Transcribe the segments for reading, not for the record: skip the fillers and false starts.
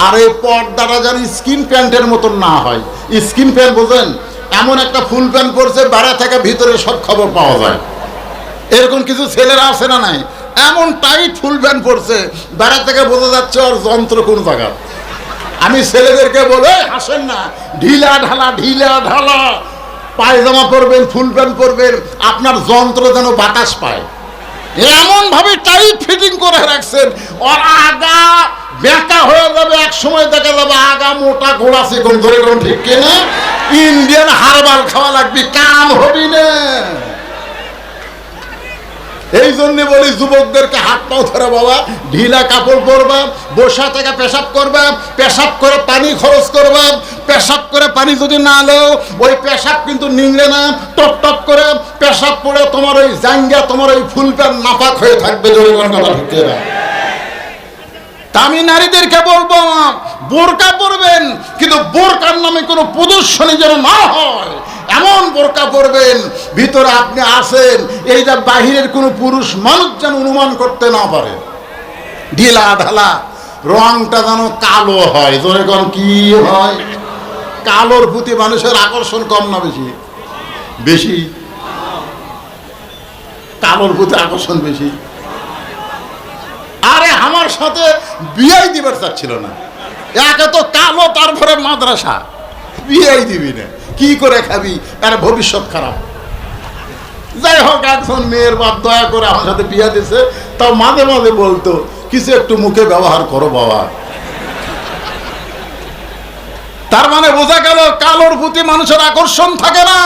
আর এই পর্দাটা যেন স্কিন প্যান্টের মতন না হয়। স্কিন প্যান্ট বোঝেন, এমন একটা ফুল প্যান্ট পরছে বাইরে থেকে ভিতরে সব খবর পাওয়া যায়। এরকম কিছু ছেলেরা আছে না নাই? এমন টাইট ফুল প্যান্ট পরছে বাইরে থেকে বোঝা যাচ্ছে ওর যন্ত্র কোন জায়গা। আমি ছেলেদেরকে বলে হাসেন না, ঢিলা ঢালা পায়জামা পরবেন, ফুল প্যান্ট পরবেন, আপনার যন্ত্র যেন বাতাস পায় এমন ভাবে টাইট ফিটিং করে রাখছেন। ওর আগা বেঁকা হয়ে যাবে, এক সময় দেখা যাবে আগা মোটা ঘোড়া চিকন ধরে। ঠিক কিনা? ইন্ডিয়ান হারবাল খাওয়া লাগবে, কাম হবি না। এই জন্য বলি যুবকদেরকে হাত পাও ধরে বাবা ঢিলা কাপড় পরবা, বসা থেকে পেশাব করবা, পেশাব করে পানি খরচ করবা। পেশাব করে পানি যদি না লো, ওই পেশাব কিন্তু নিংড়ে না, টপ টপ করে পেশাব পড়ে তোমার ওই জাঙ্গা, তোমার ওই ফুল প্যান্ট নাপাক হয়ে থাকবে। আমি নারীদেরকে বলবো বোরকা পরবেন, কিন্তু বোরকার নামে কোনো প্রদর্শনী যেন না হয় এমন বোরকা পরবেন ভিতরে আপনি আছেন এইটা বাহিরের কোনো পুরুষ মানুষ যেন অনুমান করতে না পারে। ঢিলা ঢালা, রংটা যেন কালো হয়। জোরে কোন কি হয়? কালোর প্রতি মানুষের আকর্ষণ কম না বেশি? বেশি। কালোর প্রতি আকর্ষণ বেশি। আরে আমার সাথে বিয়াই দিবার চাচ্ছিল না, একে তো কালো, তারপরে মাদ্রাসা, বিয়াই দিবি না, কি করে খাবি, আর ভবিষ্যৎ খারাপ। যাই হোক, একজন মেয়ের বাপ দয়া করে আমার সাথে বিয়া দিছে, তাও মাঝে মাঝে বলতো কিছু একটু মুখে ব্যবহার করো বাবা। তার মানে বোঝা গেল কালোর প্রতি মানুষের আকর্ষণ থাকে না।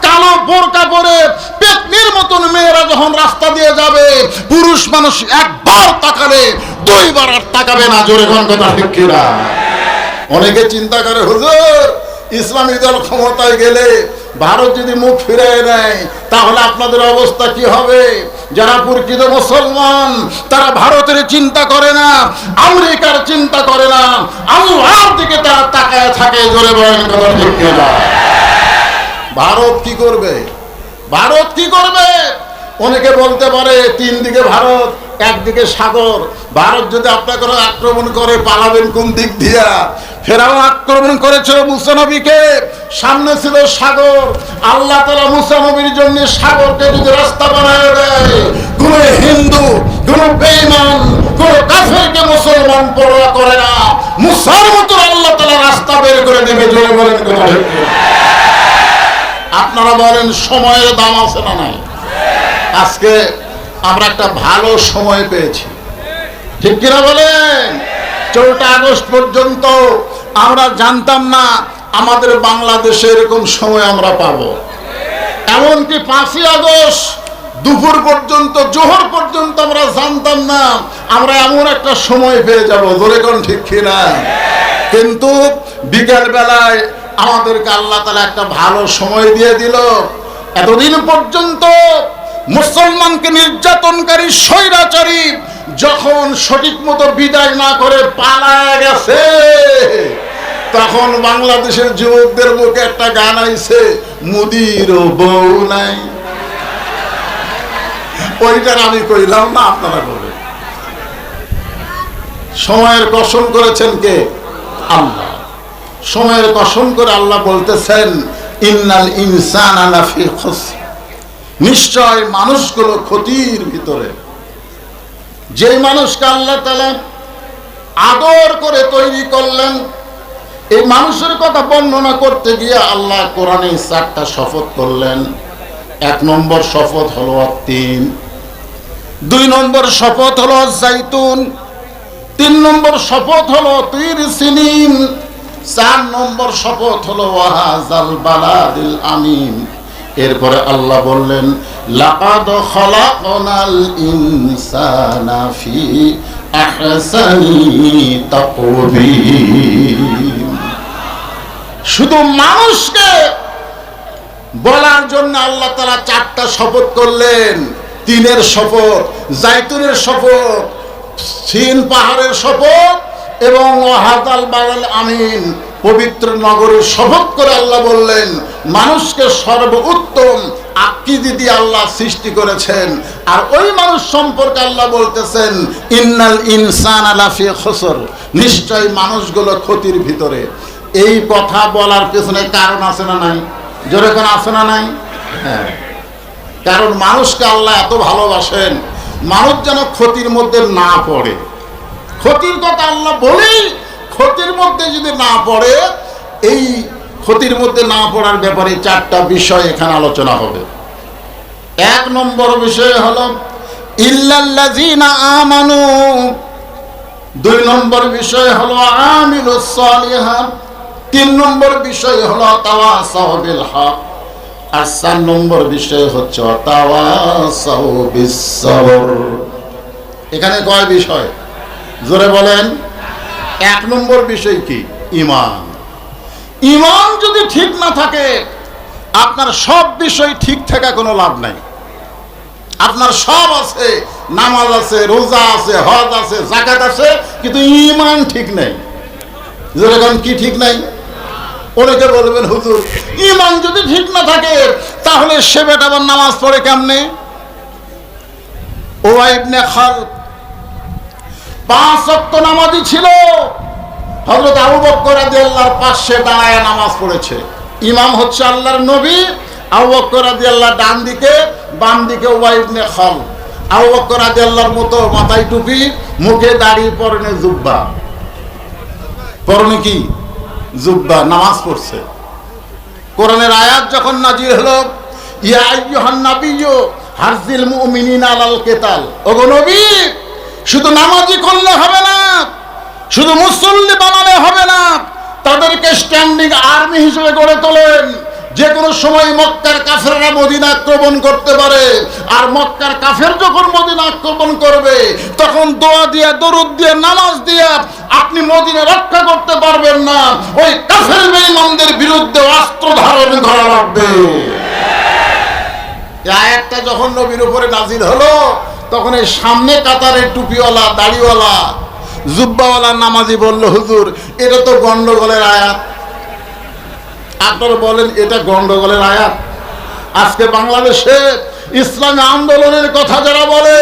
কালো বোরকা পরে পেতনির মতন মেয়েরা যখন রাস্তা দিয়ে যাবে, পুরুষ মানুষ একবার তাকালে দুইবার আর তাকাবে না। জোরে কোন কথা ঠিক কিনা? অনেকে চিন্তা করে হুজুর ইসলামী দল ক্ষমতায় গেলে ভারত যদি মুখ ফিরিয়ে নেয় তাহলে আপনাদের অবস্থা কি হবে? যারা প্রকৃত মুসলমান তারা ভারতের চিন্তা করে না, আমেরিকার চিন্তা করে না, আল্লাহর দিকে তারা তাকায় থাকে। জোরে বলেন কথা ঠিক কিনা? ভারত কি করবে? ভারত কি করবে? অনেকে বলতে পারে তিন দিকে ভারত, একদিকে সাগর। ভারত যদি আপনাকে আক্রমণ করে পালাবেন কোন দিক দিয়া? ফেরাও আক্রমণ করেছিল মুসা নবীকে, সামনে ছিল সাগর। আল্লাহ তাআলা মুসা নবীর জন্য সাগরকে যদি রাস্তা বানায় দেয়, কোন হিন্দু, কোন বেঈমান, কোন কাফেরকে মুসলমান পরোয়া করে না। মুসার মতো আল্লাহ তাআলা রাস্তা বের করে দেবে। জোরে বলেন কথা ঠিক। আপনারা বলেন সময়ের দাম আছে না নাই? আজকে আমরা একটা ভালো সময় পেয়েছি, ঠিক কিনা বলেন? 14 আগস্ট পর্যন্ত আমরা জানতাম না আমাদের বাংলাদেশে এরকম সময় আমরা পাবো। এমনকি 5ই আগস্ট দুপুর পর্যন্ত, জোহর পর্যন্ত আমরা জানতাম না আমরা এমন একটা সময় পেয়ে যাব। জোরে কোন ঠিক কিনা? কিন্তু বিকেল বেলায় আমাদেরকে আল্লাহ তাআলা একটা ভালো সময় দিয়ে দিল। এতদিন পর্যন্ত মুসলমানকে নির্যাতনকারী স্বৈরাচারী যখন সঠিক মতো বিদায় না করে পালায় গেছে, তখন বাংলাদেশের যুবকদের মুখে একটা গান আইছে, মুদির বউ নাই। ওইটার আমি কইলাম না, আপনারা বলেন। সময়ের কসম করেছেন কে? আল্লাহ। সময়ের কসম করে আল্লাহ বলতেছেন, ইন্নাল ইনসানা লাফি খুসর, নিশ্চয় মানুষগুলো ক্ষতির ভিতরে। যে মানুষকে আল্লাহ তাআলা আদর করে তৈরি করলেন, এই মানুষের কথা বর্ণনা করতে গিয়ে আল্লাহ কোরআনে 4টা শপথ করলেন। 1 নম্বর শপথ হলো তিন, 2 নম্বর শপথ হলো জাইতুন, 3 নম্বর শপথ হলো তির সিনিন, 4 নম্বর শপথ হলো ওয়াহাজাল বালাদিল আমিন। এরপরে আল্লাহ বললেন, লাকাদ খালাকনাল ইনসানা ফি আহসানি তাকওয়িম। শুধু মানুষকে বলার জন্য আল্লাহ তাআলা 4টা শপথ করলেন। 3-এর শপথ, জাইতুনের শপথ, সিন পাহাড়ের শপথ এবং ওয়াহাদাল বালাল আমিন পবিত্র নগরীর শপথ করে আল্লাহ বললেন, মানুষকে সর্বোত্তম আকৃতি দিয়ে আল্লাহ সৃষ্টি করেছেন। আর ওই মানুষ সম্পর্কে আল্লাহ বলতেছেন, ইন্নাল ইনসানা লাফি খুসর, নিশ্চয় মানুষগুলো ক্ষতির ভিতরে। এই কথা বলার পেছনে কারণ আছে না নাই? জোরে কোন আছে না নাই? হ্যাঁ, কারণ মানুষকে আল্লাহ এত ভালোবাসেন, মানুষ যেন ক্ষতির মধ্যে না পড়ে। ক্ষতির কথা আল্লাহ বলেই ক্ষতির মধ্যে যদি না পড়ে, এই ক্ষতির মধ্যে না পড়ার ব্যাপারে 4টা বিষয় এখানে আলোচনা হবে। 1 নম্বর বিষয় হলো ইল্লাল্লাযীনা আমানু, 2 নম্বর বিষয় হলো আমিলুস সালিহাত, 3 নম্বর বিষয় হলো তাওয়াসাউ বিল হক, আর 4 নম্বর বিষয় হচ্ছে তাওয়াসাউ বিস সবর। এখানে কয় বিষয়? জোরে বলেন। 1 নম্বর বিষয় কি? ঈমান। ঈমান যদি ঠিক না থাকে, আপনার সব বিষয় ঠিক থাকা কোনো লাভ নাই। আপনার সব আছে, নামাজ আছে, রোজা আছে, হজ আছে, যাকাত আছে, কিন্তু ঈমান ঠিক নাই। যেরকম কি ঠিক নাই? অনেকে বলবেন, হুজুর ঈমান যদি ঠিক না থাকে তাহলে সে বেটা আবার নামাজ পড়ে কেমনে? উবাই ইবনে খালদ 5 ওয়াক্ত নামাজি ছিল। হযরত আবু বকর রাদিয়াল্লাহর পাশে দাঁড়ায় নামাজ পড়েছে। ইমাম হচ্ছে আল্লাহর নবী, আবু বকর রাদিয়াল্লাহর ডান দিকে, বাম দিকে উবাই ইবনে খালদ। আবু বকর রাদিয়াল্লাহর মতো মাথায় টুপি, মুখে দাড়ি, পরনে জুব্বা। পরনে কি? জুব্বা। নামাজ পড়ছে। কোরআনের আয়াত যখন নাজিল হলো, ইয়া আইয়ুহান নাবিয়্যু হারজিল মুমিনিনা আলাল কিতাল, ওগো নবী, শুধু নামাজি করলে হবে না, শুধু মুসল্লি বানালে হবে না, তাদেরকে স্ট্যান্ডিং আর্মি হিসেবে গড়ে তোলেন। যে কোনো সময় মক্কার কাফেররা মদিনা আক্রমণ করতে পারে, আর মক্কার কাফের যখন মদিনা আক্রমণ করবে তখন দোয়া দিয়ে, দরুদ দিয়ে, নামাজ দিয়ে আপনি মদিনা রক্ষা করতে পারবেন না। ওই কাফের বেঈমানদের বিরুদ্ধে অস্ত্র ধারণ করা লাগবে। এই আয়াতটা যখন নবীর উপরে নাজিল হলো, তখন এই সামনে কাতারের টুপিওয়ালা, দাড়িওয়ালা, জুব্বাওয়ালা নামাজি বলল, হুজুর এটা তো গন্ডগোলের আয়াত। আপনারা বলেন এটা গন্ডগোলের আয়াত? আজকে বাংলাদেশে ইসলামী আন্দোলনের কথা যারা বলে,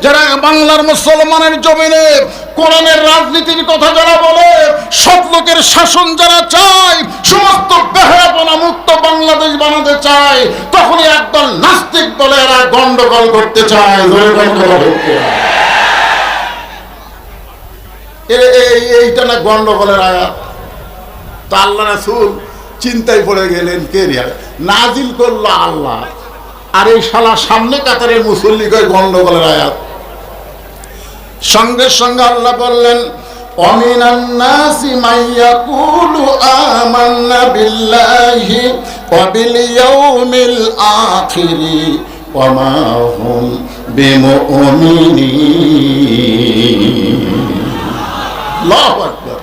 যারা বাংলার মুসলমানের জমিনে কোরআনের রাজনীতির কথা যারা বলে, সব লোকের শাসন যারা চায়, সমস্ত বেহায়াপনা মুক্ত বাংলাদেশ বানাতে চায়, তখনই একদল নাস্তিক বলে এরা গন্ডগোল করতে চায়। এইটা না গন্ডগোলের আয়াত? তো আল্লাহ রাসূল চিন্তায় পড়ে গেলেন, কে রিয়া নাজিল করলো আল্লাহ, আর এই শালা সামনে কাতারের মুসল্লি কয় গন্ডগোলের আয়াত। সঙ্গে সঙ্গে আল্লাহ বললেন, অমিনান নাসি মাইয়াকুলু আমান্না বিল্লাহি ওয়া বিল ইয়াউমিল আখিরি ওয়া মা হুম বিমুমিনিন। আল্লাহু আকবার।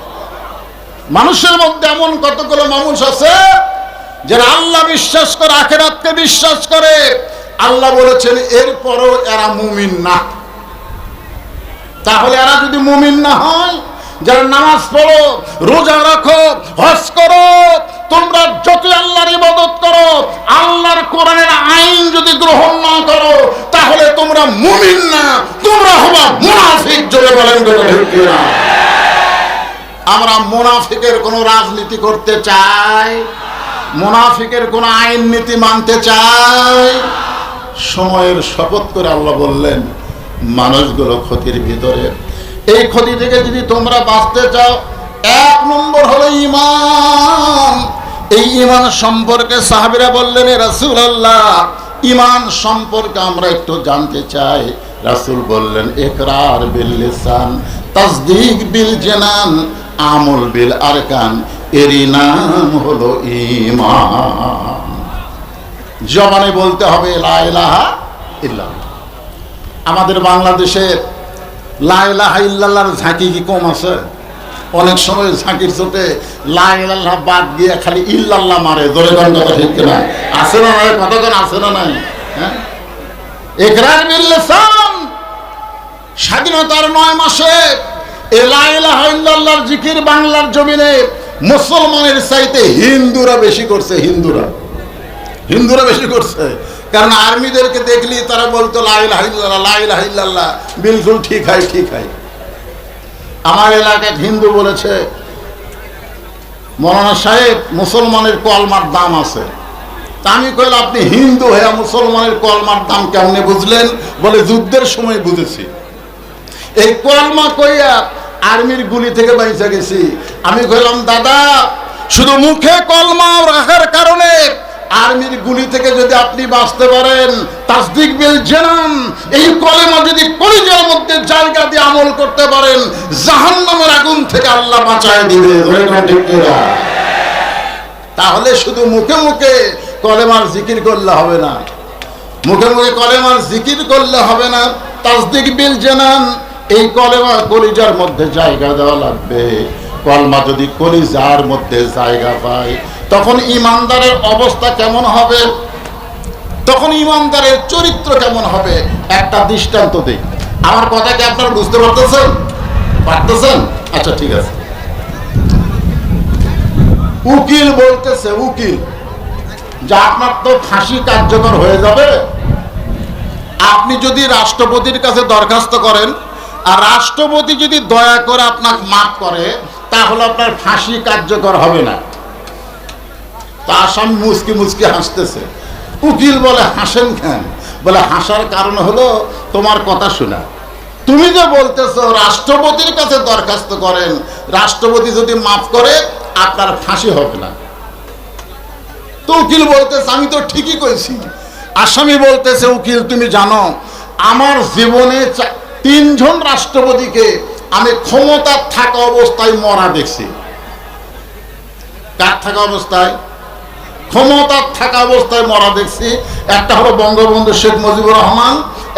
মানুষের মধ্যে এমন কতগুলো মানুষ আছে যারা আল্লাহ বিশ্বাস করে, আখিরাতকে বিশ্বাস করে, আল্লাহ বলেছেন এরপরও এরা মুমিন না। তাহলে এরা যদি মুমিন না হয়, যারা নামাজ পড়ো, রোজা রাখো, হজ করো, তোমরা যত আল্লাহর ইবাদত করো, আল্লাহর কোরআনের আইন যদি গ্রহণ না করো, তাহলে তোমরা মুমিন না, তোমরা হবা মুনাফিক। জোরে বলেন ঠিক না? আমরা মুনাফিকের কোন রাজনীতি করতে চাই? মুনাফিকের কোন আইন নীতি মানতে চাই? সময়ের শপথ করে আল্লাহ বললেন, মানুষগুলো ক্ষতির ভিতরে। এই ক্ষতি থেকে যদি তোমরা বাঁচতে চাও, 1 নম্বর হলো ঈমান। এই ঈমান সম্পর্কে সাহাবীরা বললেন, এ রাসূলুল্লাহ, ঈমান সম্পর্কে আমরা একটু জানতে চাই। রাসূল বললেন, ইকরার বিল লিসান, তাসদীক বিল জানান, আমল বিল আরকান, এরই নাম হলো ঈমান। জবানে বলতে হবে লা ইলাহা ইল্লাল্লাহ। আমাদের বাংলাদেশে লা ইলাহা ইল্লাল্লাহর ঝাঁকি কি কম আছে? অনেক সময় ঝাঁকির চোটে লা ইলাহা বাদ দিয়ে খালি ইল্লাল্লাহ মারে। জোরে কোন কথা ঠিক না? আছে না নাই? কতজন আছে না নাই? হ্যাঁ, ইকরার বিল লিসান। স্বাধীনতার 9 মাসে এই লা ইলাহা ইল্লাল্লাহর জিকির বাংলার জমিনে মুসলমানের চাইতে হিন্দুরা বেশি করছে। হিন্দুরা বেশি করছে, কারণ আর্মিদেরকে দেখলি তারা বলতো লা ইলাহা ইল্লাল্লাহ, লা ইলাহা ইল্লাল্লাহ, বিলকুল ঠিক হয়। আমার এলাকায় হিন্দু বলেছে, মৌলানা সাহেব মুসলমানের কলমার দাম আছে। তা আমি কইলাম, আপনি হিন্দু হয়ে মুসলমানের কলমার দাম কেমনে বুঝলেন? বলে, যুদ্ধের সময় বুঝেছি। এই কলমা কইয়া আর্মির গুলি থেকে বাইচা গেছি। আমি কইলাম, দাদা, শুধু মুখে কলমা রাখার কারণে আর্মির গুলি থেকে যদি আপনি বাঁচতে পারেন, তাসদিক বিল জানান, এই কলেমা যদি কলিজার মধ্যে জায়গা দিয়ে আমল করতে পারেন, জাহান্নামের আগুন থেকে আল্লাহ বাঁচায় দিবে। তাহলে শুধু মুখে মুখে কলেমার জিকির করলে হবে না, মুখে মুখে কলেমার জিকির করলে হবে না। তাসদিক বিল জানান, এই কলেমা কলিজার মধ্যে জায়গা দেওয়া লাগবে। কলমা যদি কলিজার মধ্যে জায়গা পায়, তখন ইমানদারের অবস্থা কেমন হবে, তখন ইমানদারের চরিত্র কেমন হবে? একটা দৃষ্টান্ত দিই। আমার কথা কি আপনারা বুঝতে পারতেছেন? আচ্ছা, ঠিক আছে। উকিল বলতেছে, উকিল, যে আপনার তো ফাঁসি কার্যকর হয়ে যাবে, আপনি যদি রাষ্ট্রপতির কাছে দরখাস্ত করেন, আর রাষ্ট্রপতি যদি দয়া করে আপনাকে মাফ করে, তাহলে আপনার ফাঁসি কার্যকর হবে না। তা আসামি মুচকি হাসতেছে। উকিল বলে, হাসেন কেন? বলে, হাসার কারণ হলো তোমার কথা শোনা। তুমি যে বলতেছো রাষ্ট্রপতির কাছে দরখাস্ত করেন, রাষ্ট্রপতি যদি মাফ করে আপনার ফাঁসি হবে না। তো উকিল বলতেছে, আমি তো ঠিকই কইছি। আসামি বলতেছে, উকিল, তুমি জানো আমার জীবনে 3 জন রাষ্ট্রপতিকে আমি ক্ষমতা থাকা অবস্থায় মরা দেখছি। কার থাকা অবস্থায়? ক্ষমতা থাকা অবস্থায় মরা দেখছি। একটা হলো বঙ্গবন্ধু শেখ মুজিবুর রহমান,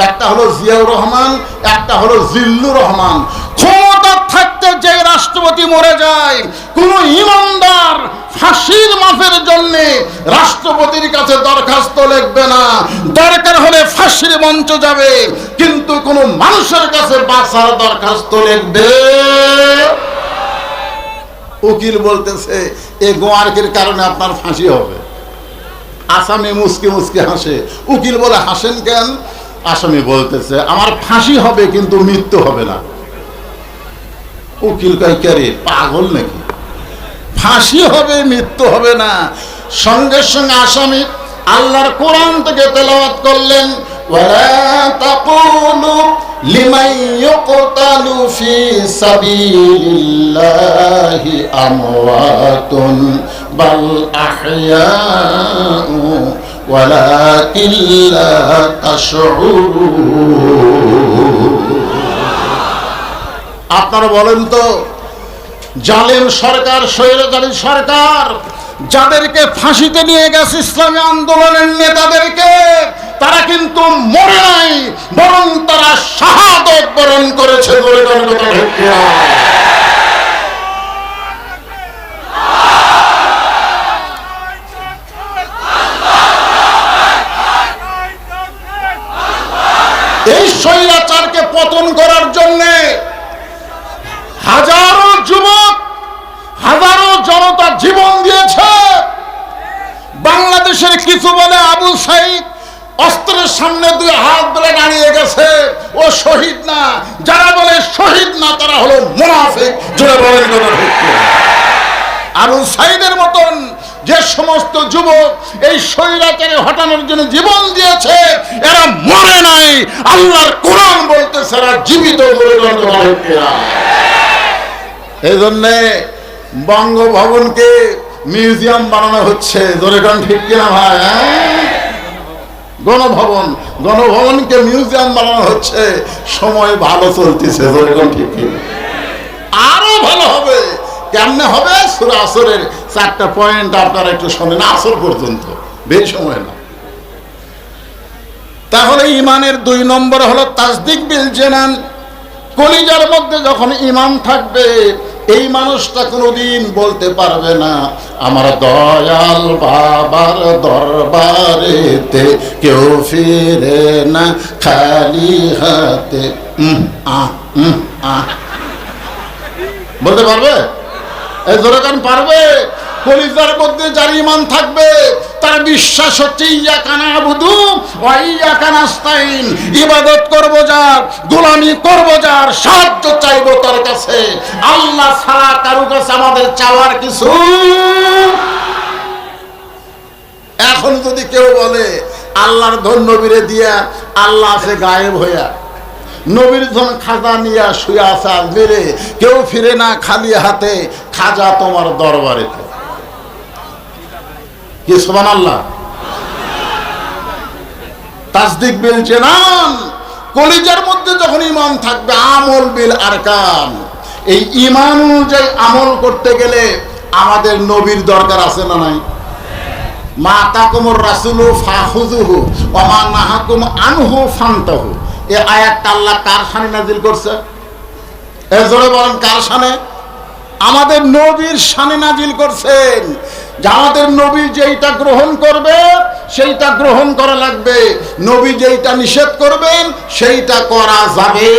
একটা হলো জিয়াউর রহমান, একটা হলো জিল্লুর রহমান। ক্ষমতা থাকতে যে রাষ্ট্রপতি মরে যায়, কোন ইমানদার ফাঁসির মাফের জন্য রাষ্ট্রপতির কাছে দরখাস্ত লিখবে না, দরকার হলে ফাঁসির মঞ্চ যাবে, কিন্তু কোন মানুষের কাছে বাঁচার দরখাস্ত লিখবে। উকিল বলতেছে, এই গোয়ার্কের কারণে আপনার ফাঁসি হবে। আসামি মুচকি হাসে। উকিল বলে, হাসেন কেন? আসামি বলতেছে, আমার ফাঁসি হবে কিন্তু মৃত্যু হবে না। উকিল কয়, কে রে, পাগল নাকি? ফাঁসি হবে, মৃত্যু হবে না। সঙ্গে সঙ্গে আসামি আল্লাহর কোরআন থেকে তেলাওয়াত করলেন, ওয়ালা তাকুলু লিমান ইউকতালু ফি সাবিলিল্লাহি আমওয়াতুন বাল আহইয়াউ ওয়ালাকিন লা তাশউরুন। আপনারা বলেন তো, জালেম সরকার, স্বৈরাচারী সরকার যাদেরকে ফাঁসিতে নিয়ে গেছে ইসলামী আন্দোলনের নেতাদেরকে, তারা কিন্তু মরে নাই, বরং তারা শাহাদত বরণ করেছে। এই স্বৈরাচারকে পতন করার জন্য হাজারো যুবক, হাজারো জনতা জীবন দিয়েছে। বাংলাদেশের কিছু বলে আবু সাইদ অস্ত্রের সামনে 2 হাত ধরে দাঁড়িয়ে গেছে, ও শহীদ না। যারা বলে শহীদ না, তারা হলো মুনাফিক। জোরে বলেন কথা ঠিক। আবু সাইদের মতন যে সমস্ত যুবক এই স্বৈরাচারে হটানোর জন্য জীবন দিয়েছে, এরা মরে নাই। আল্লাহর কোরআন বলতেছে এরা জীবিত। এই জন্য বঙ্গভবনকে মিউজিয়াম বানানো হচ্ছে। জোরে গান ঠিক কিনা ভাই? গণভবনকে মিউজিয়াম বানানো হচ্ছে। সময় ভালো চলতেছে। জোরে গান ঠিক কিনা? আরো ভালো হবে। কেমনে হবে? সূরা আসরের 4টা পয়েন্ট আপনারা একটু শোনেন, আসর পর্যন্ত, বেশি সময় না। তাহলে ইমানের 2 নম্বর হলো তাসদিক বিল জানান। কলিজার মধ্যে যখন ঈমান থাকবে, এই মানুষটা কোনোদিন বলতে পারবে না আমার দয়াল বাবার দরবারেতে কেউ ফিরে না খালি হাতে। বলতে পারবে? এই জোরেকান পারবে? কলিজার মধ্যে যার ঈমান থাকবে তার বিশ্বাস হচ্ছে ইয়াকা নাবুদু ওয়া ইয়াকা নাস্তাইন, ইবাদত করব যার, গোলামি করব যার, সাহায্য চাইব তার কাছে, আল্লাহ ছাড়া কারো কাছে আমাদের চাওয়ার কিছু। এখন যদি কেউ বলে আল্লাহর ধন নবীরে দিয়া আল্লাহ আছে গায়েব হইয়া, নবীর ধন খাজা নিয়া শুয়ে আসা মেরে কেউ ফিরে না খালি হাতে, খাজা তোমার দরবারে। কি সুবহানাল্লাহ, তাসদিক বিল জানান। কলিজার মধ্যে যখন ঈমান থাকবে, আমল বিল আরকান, এই ঈমান অনুযায়ী আমল করতে গেলে আমাদের নবীর দরকার আছে না নাই? মা তাকুমুর রাসূলু ফাখুযুহু ওয়া মা নাহাকুম আনহু ফান্তাহু। এই আয়াতটা আল্লাহ কার শানে নাজিল করছে? এই জোরে বলেন, কার শানে? আমাদের নবীর শানে নাজিল করছেন। যে আমাদের নবী যেইটা গ্রহণ করবে সেইটা গ্রহণ করা লাগবে, নবী যেইটা নিষেধ করবেন সেইটা করা যাবে।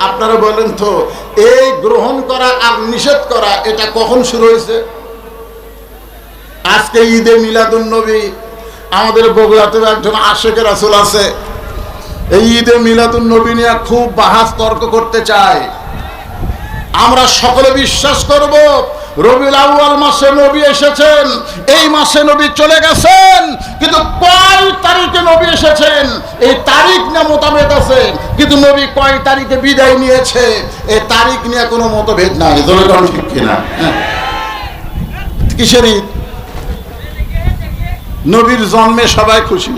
আপনারা বলেন তো, এই গ্রহণ করা আর নিষেধ করা এটা কখন শুরু হয়েছে? আজকে ঈদে মিলাদুন নবী, আমাদের বগুড়াতে একজন আশেকে রাসূল আছে, এই ঈদে মিলাদুন নবী নিয়ে খুব বাহাস তর্ক করতে চায়। আমরা সকলে বিশ্বাস করব রবিউল আউয়াল মাসে নবী এসেছেন, এই মাসে নবী চলে গেছেন, কিন্তু কয় তারিখে নবী এসেছেন এই তারিখ নিয়ে মতভেদ আছে, কিন্তু নবী কয় তারিখে বিদায় নিয়েছে এই তারিখ নিয়ে কোনো মতভেদ নাই। ঠিক কিনা? কিসের ঈদ? নবীর জন্মে সবাই খুশি,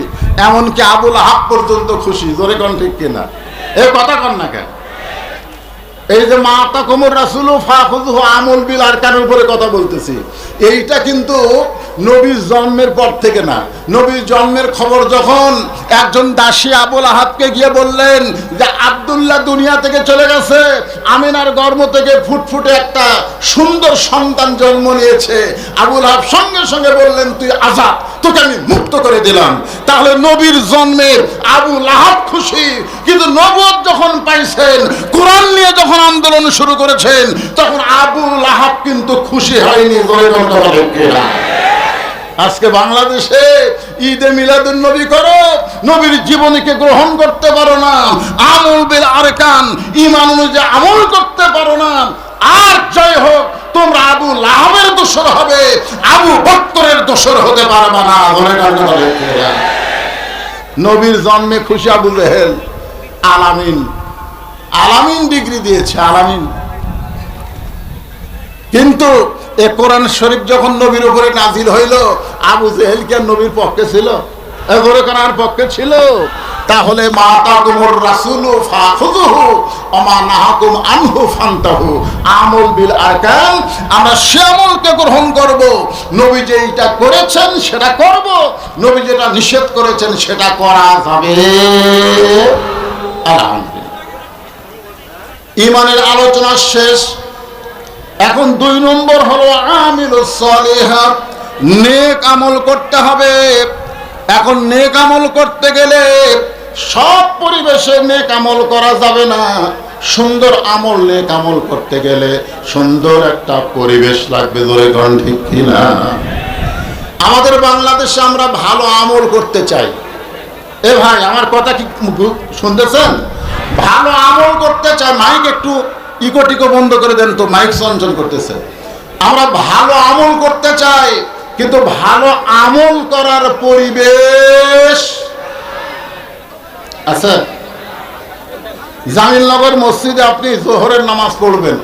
এমনকি আবুল আহাব পর্যন্ত খুশি। জোরে কোন ঠিক কিনা? এই কথা কন না কেন? এই যে মা তাকুমুর রাসূলু ফাখুযুহু আমল বিল আরকানের উপরে কথা বলতেছি, এইটা কিন্তু নবীর জন্মের পর থেকে না। নবীর জন্মের খবর যখন একজন দাসী আবুল আহাবকে গিয়ে বললেন যে আব্দুল্লাহ দুনিয়া থেকে চলে গেছে, আমিনার গর্ভ থেকে ফুটফুটে একটা সুন্দর সন্তান জন্ম নিয়েছে, আবুল আহাব সঙ্গে সঙ্গে বললেন তুই আজাদ, তোকে আমি মুক্ত করে দিলাম। তাহলে নবীর জন্মে আবুল আহাব খুশি, কিন্তু নবুয়ত যখন পাইছেন, কোরআন নিয়ে যখন আন্দোলন শুরু করেছেন, তখন আবুল আহাব কিন্তু খুশি হয়নি। আজকে বাংলাদেশে ঈদে মিলাদুন নবী করো, নবীর জীবনীকে গ্রহণ করতে পারো না, আমল বিল আরকান ঈমান অনুযায়ী আমল করতে পারো না, আর জয় হোক তোমরা আবু লাহাবের দোসর হবে, আবু বকরের দোসর হতে পারবে না। নবীর জন্মে খুশি আবু জেহেল, আলামিন, আলামিন ডিগ্রি দিয়েছে, আলামিন। কিন্তু এ কোরআন শরীফ যখন নবীর উপরে নাজিল হইল, আবু জেহেল কি নবীর পক্ষে ছিল? এগুলো কার পক্ষে ছিল? তাহলে মা তাকুমুর রাসূলু ফাখুযুহু ওয়া মা নাহাকুম আনহু ফান্তাহু, আমল বিল আরকান, আমরা সে আমলকে গ্রহণ করব, নবী যেটা করেছেন সেটা করব, নবী যেটা নিষেধ করেছেন সেটা করা যাবে। আলহামদুলিল্লাহ, ঈমানের আলোচনা শেষ। এখন 2 নম্বর হলো আমিলুস সালিহাত, নেক আমল করতে হবে। এখন নেক আমল করতে গেলে সব পরিবেশে নেক আমল করা যাবে না। সুন্দর আমল, নেক আমল করতে গেলে সুন্দর একটা পরিবেশ লাগবে। জোরে কোন ঠিক কিনা? আমাদের বাংলাদেশে আমরা ভালো আমল করতে চাই। এ ভাই, আমার কথা কি শুনতেছেন? ভালো আমল করতে চাই। মাইক একটু ইকো টিকো বন্ধ করে দেন তো, মাইক চঞ্চল করতেছে। আমরা ভালো আমল করতে চাই, কিন্তু ভালো আমল করার পরিবেশ আচ্ছা, জামিলনগর মসজিদে আপনি জোহরের নামাজ পড়বেন,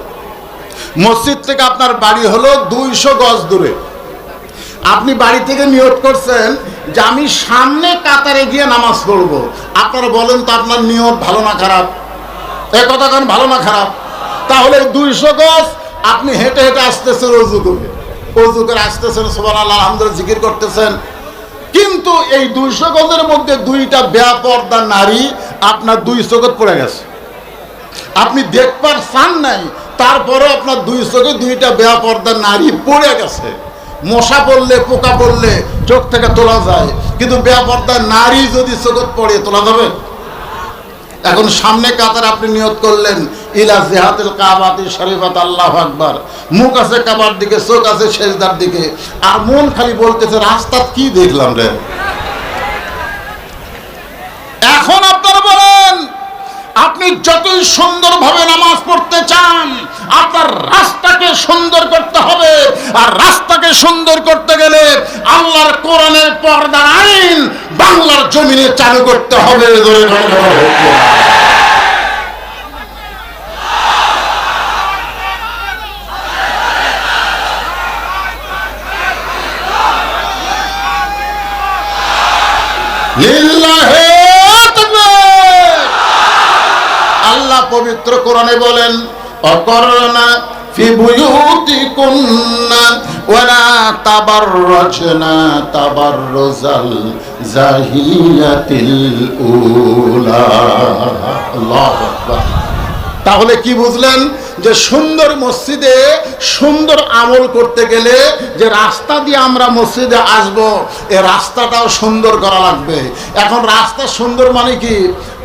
মসজিদ থেকে আপনার বাড়ি হলো 200 গজ দূরে। আপনি বাড়ি থেকে নিয়ত করছেন যে আমি সামনে কাতারে গিয়ে নামাজ পড়ব। আপনারা বলেন তো আপনার নিয়ত ভালো না খারাপ? এ কথা কেন ভালো না খারাপ? তাহলে 200 গজ আপনি হেঁটে হেঁটে আসতেছেন, অজু করে আসতেছেন, সুবহানাল্লাহ আলহামদুলিল্লাহ জিকির করতেছেন, কিন্তু এই 200 গজের মধ্যে 2টা বেপরদা নারী আপনার 200 গজ পড়ে গেছে। আপনি দেখবার চান নাই, তারপরে আপনার 200 গজ 2টা বেপরদা নারী পড়ে গেছে। মশা পড়লে, পোকা পড়লে চোখ থেকে তোলা যায়, কিন্তু বেপরদা নারী যদি চোখত পড়ে তোলা যাবে? এখন সামনে কাতার আপনি নিয়ত করলেন ইলা জিহাতিল কাবাতি শরীফাত, আল্লাহু আকবার। মুখ আছে কাবার দিকে, চোখ আছে সেজদার দিকে, আর মন খালি বলতেছে রাস্তা কি দেখলাম রে। এখন আপনারা বলেন, আপনি যতই সুন্দরভাবে নামাজ পড়তে চান, আপনার রাস্তাকে সুন্দর করতে হবে। আর রাস্তাকে সুন্দর করতে গেলে আল্লাহর কোরআনের পর্দার আইন বাংলার জমিনে চালু করতে হবে। আল্লাহ পবিত্র কোরআনে বলেন, অকরনা ফি বুয়ুতিকুন্না ওয়ালা তাবাররাজনা তাবাররুজাল জাহিলিয়াতিল উলা। আল্লাহু আকবার। তাহলে কি বুঝলেন? যে সুন্দর মসজিদে সুন্দর আমল করতে গেলে যে রাস্তা দিয়ে আমরা মসজিদে আসব, এই রাস্তাটাও সুন্দর করা লাগবে। এখন রাস্তা সুন্দর মানে কি?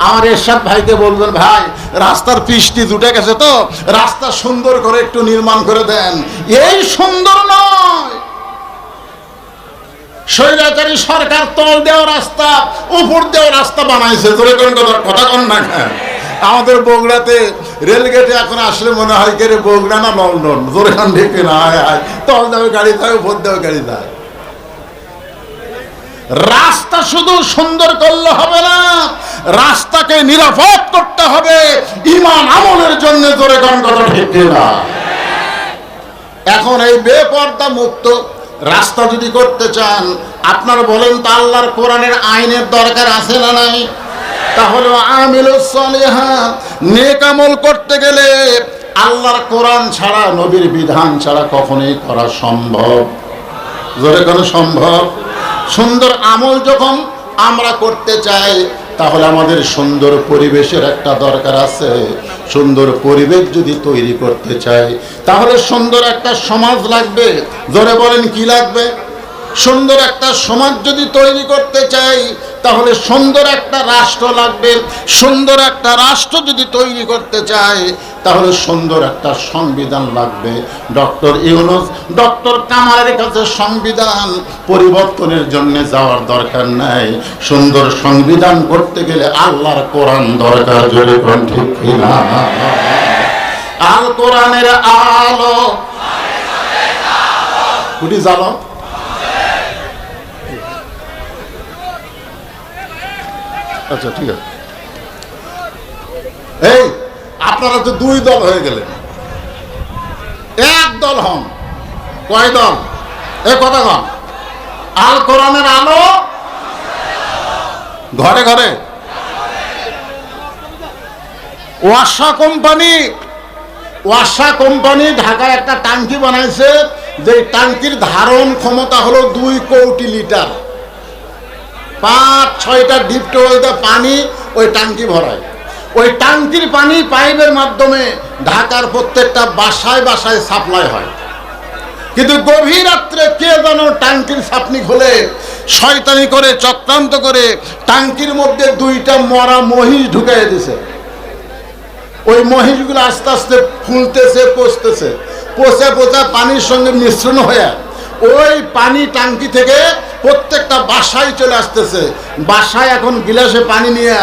আমার এরশাদ ভাইকে বলবেন, ভাই রাস্তার পিচটি উঠে গেছে, তো রাস্তা সুন্দর করে একটু নির্মাণ করে দেন। এই সুন্দর নয়, স্বৈরাচারী সরকার তল দেওয়া রাস্তা, উপর দেওয়া রাস্তা বানাইছে। তোরে কোন কথা কন না। আমাদের বগুড়াতে রেলগেটে এখন আসলে মনে হয় কে রে, বগুড়া না লন্ডন। জোরে খান ঢেকে না, তল দেওয়া গাড়ি যায়, উপর দেওয়া গাড়ি যায়। রাস্তা শুধু সুন্দর করলে হবে না, রাস্তাকে নিরাপদ করতে হবে ঈমান আমলের জন্য। জোরে খান কথা ঢেকে না। এখন এই বেপর্দা মুক্ত রাস্তা যদি করতে চান, আপনারা বলেন তো আল্লাহর কোরআনের আইনের দরকার আছে না নাই? তাহলে আমিলুস সলিহাত, নেক আমল করতে গেলে আল্লাহর কোরআন ছাড়া, নবীর বিধান ছাড়া কখনোই করা সম্ভব? জোরে কোনো সম্ভব? সুন্দর আমল যখন আমরা করতে চাই, তাহলে আমাদের সুন্দর পরিবেশের একটা দরকার আছে। সুন্দর পরিবেশ যদি তৈরি করতে চাই, তাহলে সুন্দর একটা সমাজ লাগবে। জোরে বলেন কি লাগবে? সুন্দর একটা সমাজ যদি তৈরি করতে চাই, তাহলে সুন্দর একটা রাষ্ট্র লাগবে। সুন্দর একটা রাষ্ট্র যদি তৈরি করতে চাই, তাহলে সুন্দর একটা সংবিধান লাগবে। ডক্টর ইউনূস, ডক্টর কামালের কাছে সংবিধান পরিবর্তনের জন্য যাওয়ার দরকার নাই। সুন্দর সংবিধান করতে গেলে আল্লাহর কোরআন দরকার। জোরে কোন ঠিক কিনা? আল কোরআনের আলো কুটি জালো। আচ্ছা ঠিক আছে। এই আপনারা তো দুই দল হয়ে গেলেন, এক দল হন। কয় দল? এ কথা কন। আল কোরআনের আলো ঘরে ঘরে। ওয়াসা কোম্পানি ঢাকায় একটা টাঙ্কি বানাইছে, যে টাঙ্কির ধারণ ক্ষমতা হলো 2 কোটি লিটার। 5-6টা ডিপ টিউবওয়েলতে পানি ওই টাঙ্কি ভরায়। ওই টাঙ্কির পানি পাইপের মাধ্যমে ঢাকার প্রত্যেকটা বাসায় বাসায় সাপ্লাই হয়। কিন্তু গভীর রাত্রে কে যেন টাঙ্কির ছাপনি খুলে শয়তানি করে, চক্রান্ত করে টাঙ্কির মধ্যে 2টা মরা মহিষ ঢুকাই দিছে। ওই মহিষগুলো আস্তে আস্তে ফুলতেছে, পচতেছে, পচে পানির সঙ্গে মিশ্রণ হয়ে ওই পানি টাঙ্কি থেকে প্রত্যেকটা বাসায় চলে আসতেছে। বাসায় এখন গিলাসে পানি নিয়ে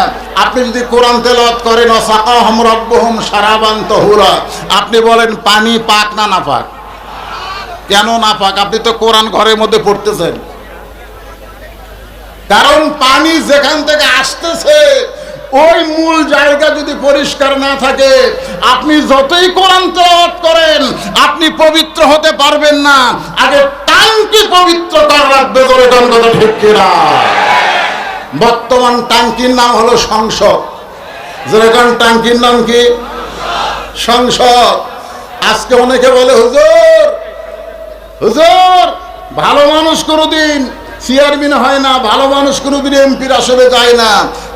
আপনি যদি কোরআন তেলাওয়াত করেন, ওয়াসাকাহুম রাব্বুহুম শারাবান তাহুরা, আপনি বলেন পানি পাক না নাপাক? কেন নাপাক? আপনি তো কোরআন ঘরের মধ্যে পড়তেছেন। কারণ পানি যেখান থেকে আসতেছে ওই মূল জায়গা যদি পরিষ্কার না থাকে, আপনি যতই কোরআন তেলাওয়াত করেন আপনি পবিত্র হতে পারবেন না। আগে টাঙ্কি পবিত্র করা লাগবে। করে কোন কথা ঠিক কিনা? বর্তমান টাঙ্কির নাম হলো সংসদ। যেরকম টাঙ্কির নাম কি? সংসদ। আজকে অনেকে বলে, হুজুর হুজুর ভালো মানুষ কোনোদিন চেয়ারম্যান হয় না, ভালো মানুষ কোনোদিন এমপির আসলে যায় না।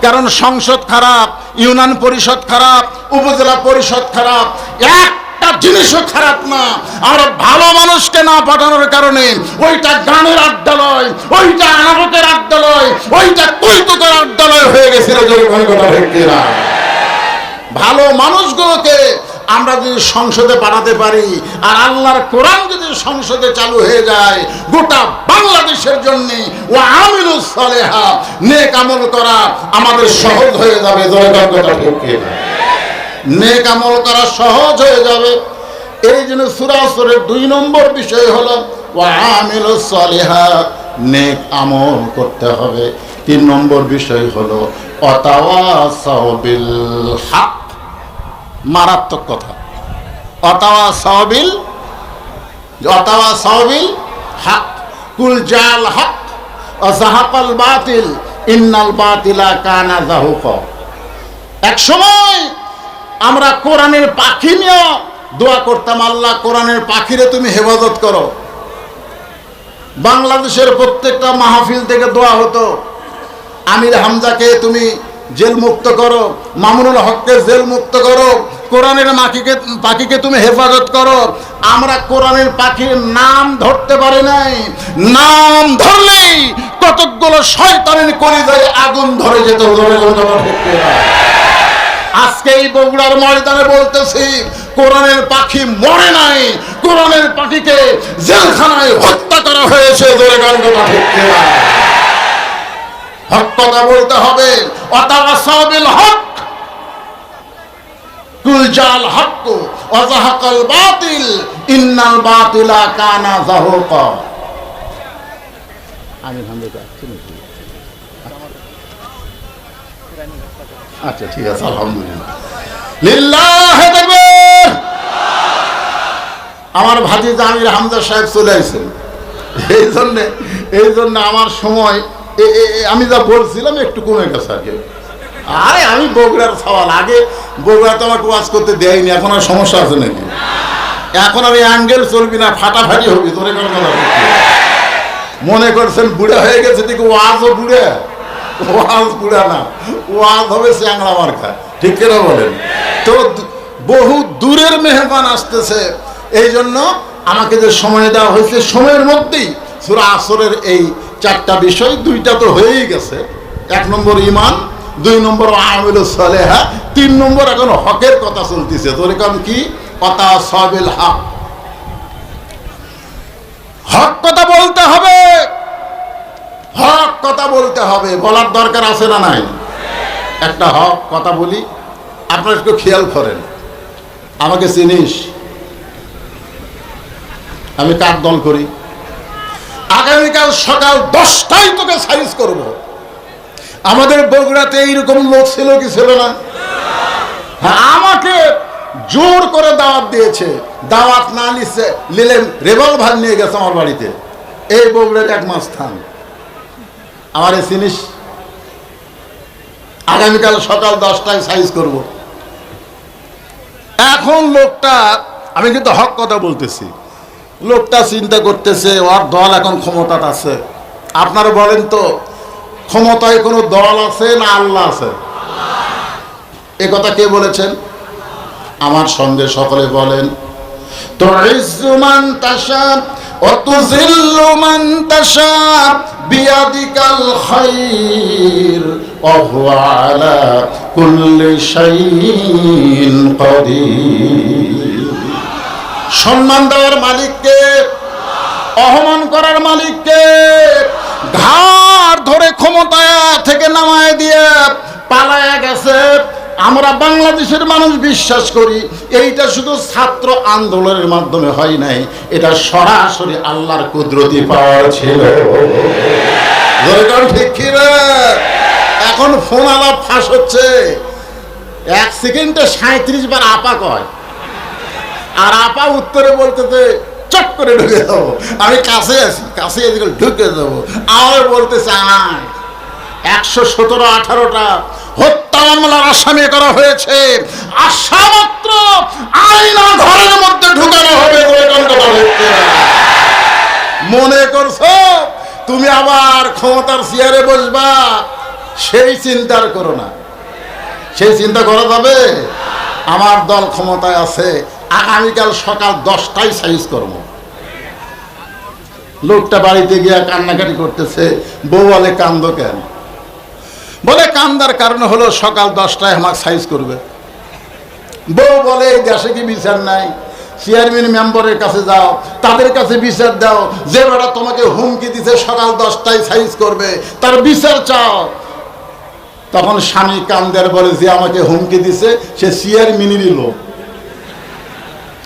কারণ সংসদ খারাপ, ইউনিয়ন পরিষদ খারাপ, উপজেলা পরিষদ খারাপ, একটা জিনিসও খারাপ না। আর ভালো মানুষকে না পাঠানোর কারণে ওইটা গানের আড্ডালয়, ওইটা আনারতের আড্ডালয়, ওইটা কৌতুকের আড্ডালয় হয়ে গেছিল। ভালো মানুষগুলোকে আমরা যদি সংসদে পাঠাতে পারি, আর আল্লাহর কোরআন যদি সংসদে চালু হয়ে যায়, গোটা বাংলাদেশের জন্য ও আমিলুস সালেহা নেক আমল করা আমাদের সহজ হয়ে যাবে। নেক আমল করা সহজ হয়ে যাবে। এই জন্য সূরা আসরের 2 নম্বর বিষয় হলো ওয়া আমিলুস সালিহা, নেক আমল করতে হবে। 3 নম্বর বিষয় হলো ওয়াতাওয়াসাউ বিল হক। মারাত্মক কথা, ওয়াতাওয়াসাউ বিল হক। কুল জাল হক ওয়া যাহাকাল বাতিল ইন্নাল বাতিলা কানা যাহুকা। এক সময় আমরা কোরআনের পাখি নিয়ে দোয়া করতাম, আল্লাহ কোরআনের পাখিরে তুমি হেফাজত করো। বাংলাদেশের প্রত্যেকটা মাহফিল থেকে দোয়া হতো, আমির হামজাকে তুমি জেল মুক্ত করো, মামুনুল হককে জেল মুক্ত করো, কোরআনের পাখিকে তুমি হেফাজত করো। আমরা কোরআনের পাখির নাম ধরতে পারি নাই, নাম ধরলেই কতকগুলো শয়তানের কলিজায় আগুন ধরে যেত। আজকে এই বগুড়ার ময়দানে বলতেছি, কোরআনের পাখি মরে নাই, কোরআনের পাখিকে জেলখানায় হত্যা করা হয়েছে। হক কথা বলতে হবে। ওয়াতাওয়াসাউ বিল হক, কুল জাল হক ওয়া যাহাকাল বাতিল ইন্নাল বাতিলা কানা যাহুকা। আমি ভালো যাচ্ছি নাকি? আচ্ছা ঠিক আছে, আলহামদুলিল্লাহ, লিল্লাহি তাকবীর। আমার ভাতিজা আমির হামজা সাহেব চলে আসেন, এই জন্য আমার সময় আমি যা বলছিলাম একটু কমে গেছে আর কি। আরে আমি বগুড়ার সওয়াল, আগে বগুড়াতে আমাকে ওয়াজ করতে দেয়নি, এখন আর সমস্যা আছে নাকি? এখন আমি অ্যাঙ্গেল চলবি না, ফাটাফাটি হবি। তোরে কোনো কথা মনে করছেন বুড়া হয়ে গেছে, ঠিক ওয়াজও বুড়া, ওয়াজ বুড়া না, ওয়াজ হবে চ্যাংড়া মার্কা। ঠিক কিনা বলেন? তো বহু দূরের মেহমান আসতেছে, এই জন্য আমাকে যে সময় দেওয়া হয়েছে, সময়ের মধ্যেই সূরা আসরের এই 4টা বিষয়, 2টা তো হয়েই গেছে। 1 নম্বর ঈমান, 2 নম্বর আমিলুস সালেহা, 3 নম্বর এখন হকের কথা চলতেছে। তোর কাম কি? ওয়াতাওয়াসাউ বিল হক। হক কথা বলতে হবে, হক কথা বলতে হবে। বলার দরকার আছে না নাই? একটা হক কথা বলি, আপনারা একটু খেয়াল করেন। আমাকে চিনিস? আমি কার দল করি? আগামীকাল সকাল 10টায় তোকে সাইজ করব। আমাদের বগুড়াতে এইরকম লোক ছিল কি ছিল না? হ্যাঁ, আমাকে জোর করে দাওয়াত দিয়েছে, দাওয়াত না নিলে রিভলভার নিয়ে গেছে আমার বাড়িতে। এই বগুড়ার এক মাস্তান, আমারে চিনিস? আগামীকাল সকাল 10টায় সাইজ করব। এখন লোকটা, আমি কিন্তু হক কথা বলতেছি, লোকটা চিন্তা করতেছে ওর দল এখন ক্ষমতা আছে। আপনারা বলেন তো, ক্ষমতায় কোনো দল আছে না আল্লাহ আছে? এ কথা কে বলেছেন? আমার সঙ্গে সকলে বলেন, তুইজ্জু মান তাশা ওয়া তুযিল্লু মান তাশা বিয়াদিকাল খায়র ওয়া হুয়া আলা কুল্লি শাইইন কাদির। সম্মান দেওয়ার মালিককে, অপমান করার মালিককে, ঘাড় ধরে ক্ষমতা থেকে নামায় দিয়ে পালায়া গেছে। আমরা বাংলাদেশের মানুষ বিশ্বাস করি এইটা শুধু ছাত্র আন্দোলনের মাধ্যমে হয় নাই, এটা সরাসরি আল্লাহর কুদরতি পাওয়ার ছিল। ঠিক কি রে? এখন ফোন আলাপ ফাঁস হচ্ছে, 1 সেকেন্ডে 37 বার আপা কয়, আর আপা উত্তরে বলতেছে চট করে ঢুকে যাবো। আমি কাছে আছি, কাছে এদিকে ঢুকে যাবো। আমার বলতেছে 117-18টা হত্যা মামলার আসামি করা হয়েছে, আশা মাত্র আয়না ঘরের মধ্যে ঢুকানো হবে। মনে করছো তুমি আবার ক্ষমতার চেয়ারে বসবা? সেই চিন্তার করো না, সেই চিন্তা করা যাবে? আমার দল ক্ষমতায় আছে, আগামীকাল সকাল 10টায় সাইজ করবো। লোকটা বাড়িতে গিয়ে কান্নাকাটি করতেছে। বউ বলে কান্দো কেন? বলে কান্দার কারণ হলো সকাল 10টায় আমাকে সাইজ করবে। বউ বলে এই দেশে কি বিচার নাই, চেয়ারম্যান মেম্বারের কাছে যাও, তাদের কাছে বিচার দাও, যে বেটা তোমাকে হুমকি দিছে সকাল 10টায় সাইজ করবে তার বিচার চাও। তখন স্বামী কান্দের বলে যে আমাকে হুমকি দিছে সে চেয়ারম্যানেরই লোক,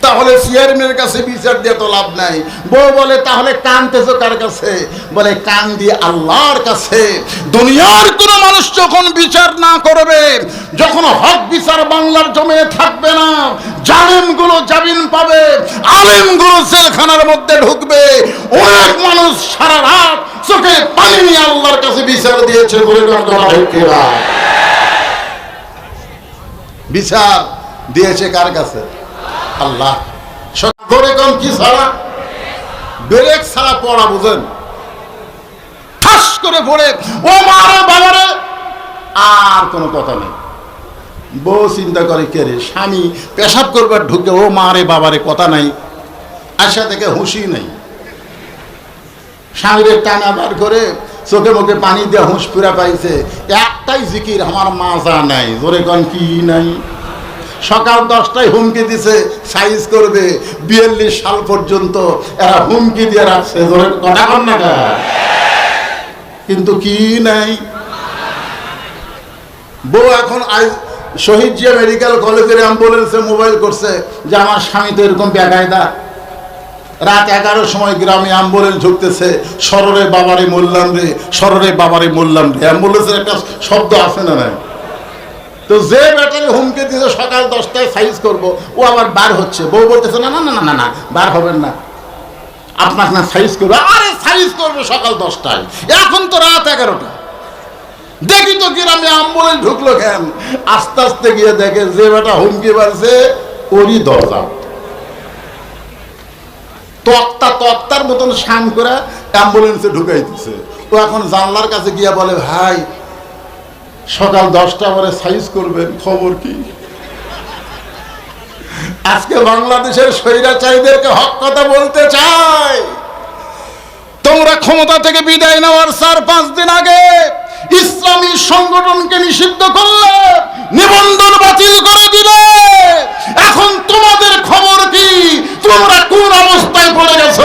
তাহলে চেয়ারম্যানের কাছে বিচার দিয়ে তো লাভ নাই। বউ বলে তাহলে কানতেছো কার কাছে? বলে কান দিয়ে আল্লাহর কাছে। দুনিয়ার কোন মানুষ যখন বিচার না করবে, যখন হক বিচার বাংলার জমিনে থাকবে না, জালিমগুলো জামিন পাবে, আলেমগুলো জেলখানার মধ্যে ঢুকবে, অনেক মানুষ সারা রাত চোখে পানি নিয়ে আল্লাহর কাছে বিচার দিয়েছে বলে বিচার দিয়েছে কার কাছে? আল্লাহ। ধরে কম কি ছাড়া, ব্রেক ছাড়া পড়া বুঝেন, ঠাস করে পড়ে ও মারে বাবারে, আর কোনো কথা নেই। বউ চিন্তা করে কে রে, স্বামী পেশাব করবার ঢুকে ও মারে বাবারে কথা নাই, আশা থেকে হুঁশি নেই। স্বামীরে টানা বার করে চোখে মুখে পানি দিয়ে হুঁশ ফিরা পাইছে, একটাই জিকির আমার মাজা নাই। জোরে কন কি নাই? সকাল 10টায় হুমকি দিছে সাইজ করবে, 42 সাল পর্যন্ত এরা হুমকি দিয়ে রাখছে। কথা কন না, কিন্তু কি নাই? বউ এখন শহীদ জিয়া মেডিকেল কলেজের অ্যাম্বুলেন্সে মোবাইল করছে যে আমার স্বামী তো এরকম বেকায়দা, রাত 11টার সময় গ্রামে অ্যাম্বুলেন্স ঢুকতেছে, সররে বাবারে মরলাম রে, সররে বাবারে মরলাম রে। অ্যাম্বুলেন্সের একটা শব্দ আছে না নাই? তো যে ব্যাটারি হুমকি দিয়েছে সকাল 10টায় সাইজ করব, ও আবার বার হচ্ছে। বউ বলতেছে না না না না না বার হবেন না, আপনাকে না সাইজ করবে। আরে সাইজ করবে সকাল 10টায়, এখন তো রাত 11টা। দেখি তো গ্রামে অ্যাম্বুলেন্স ঢুকলো কেন? আস্তে আস্তে গিয়ে দেখে যে বেটা হুমকি বাড়ছে ওরই দরজা তক্তার মতন শান করে অ্যাম্বুলেন্সে ঢুকাইতেছে। ও এখন জানলার কাছে গিয়া বলে ভাই সকাল 10টা পরে সাইজ করবেন, খবর কি? আজকে বাংলাদেশের স্বৈরাচারীদেরকে হক কথা বলতে চাই। তোমরা ক্ষমতা থেকে বিদায় নেওয়ার 4-5 দিন আগে ইসলামী সংগঠনকে নিষিদ্ধ করলে, নিবন্ধন বাতিল করে দিলে, এখন তোমাদের খবর কি? তোমরা কোন অবস্থায় পড়ে গেছো?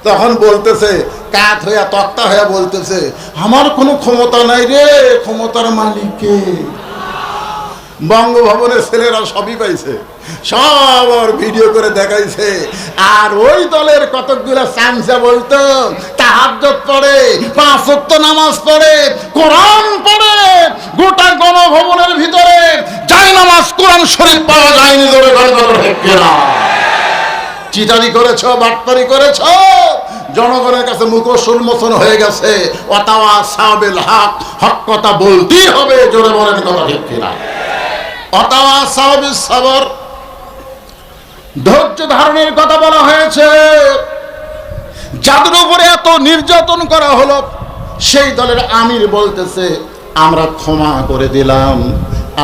তখন বলতেছে কাঠ হইয়া তক্তা হইয়া বলতেছে আমার কোনো ক্ষমতা নাই রে, ক্ষমতার মালিক কে? বঙ্গভবনের ছেলেরা সবই পাইছে, সব ভিডিও করে দেখাইছে। আর ওই দলের কতকগুলো চামচা বলতো তাহাজ্জুদ পড়ে, 5 ওয়াক্ত নামাজ পড়ে, কোরআন পড়ে, গোটা গণভবনের ভিতরে যাই নামাজ কোরআন শরীফ পাওয়া যায়নি। ধরে চিটারি করেছ, বাটপারি করেছ, জনগণের কাছে মুখোশ উন্মোচন হয়ে গেছে। ওয়াতাওয়া সাবিল হক, হক কথা বলতেই হবে। জোরে বলেন কথা ঠিক কিনা? ওয়াতাওয়া সাবিস সাবর, ধৈর্য ধারণের কথা বলা হয়েছে। যাদের উপরে এত নির্যাতন করা হলো সেই দলের আমির বলতেছে আমরা ক্ষমা করে দিলাম,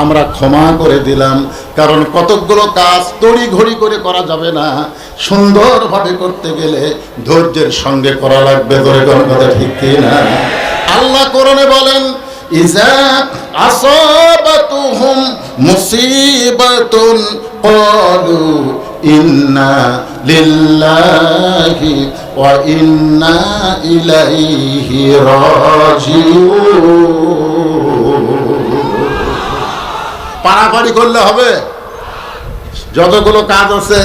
আমরা ক্ষমা করে দিলাম। কারণ কতকগুলো কাজ তড়ি ঘড়ি করে করা যাবে না, সুন্দরভাবে করতে গেলে ধৈর্যের সঙ্গে করা লাগবে। ধরে কোন কথা ঠিক কিনা? আল্লাহ কোরআনে বলেন ইজা আসাবাতুহুম মুসিবাতুন ক্বালু ইন্না লিল্লাহি ওয়া ইন্না ইলাইহি রাজিউন। পাড়াপাড়ি করলে হবে? যতগুলো কাজ আছে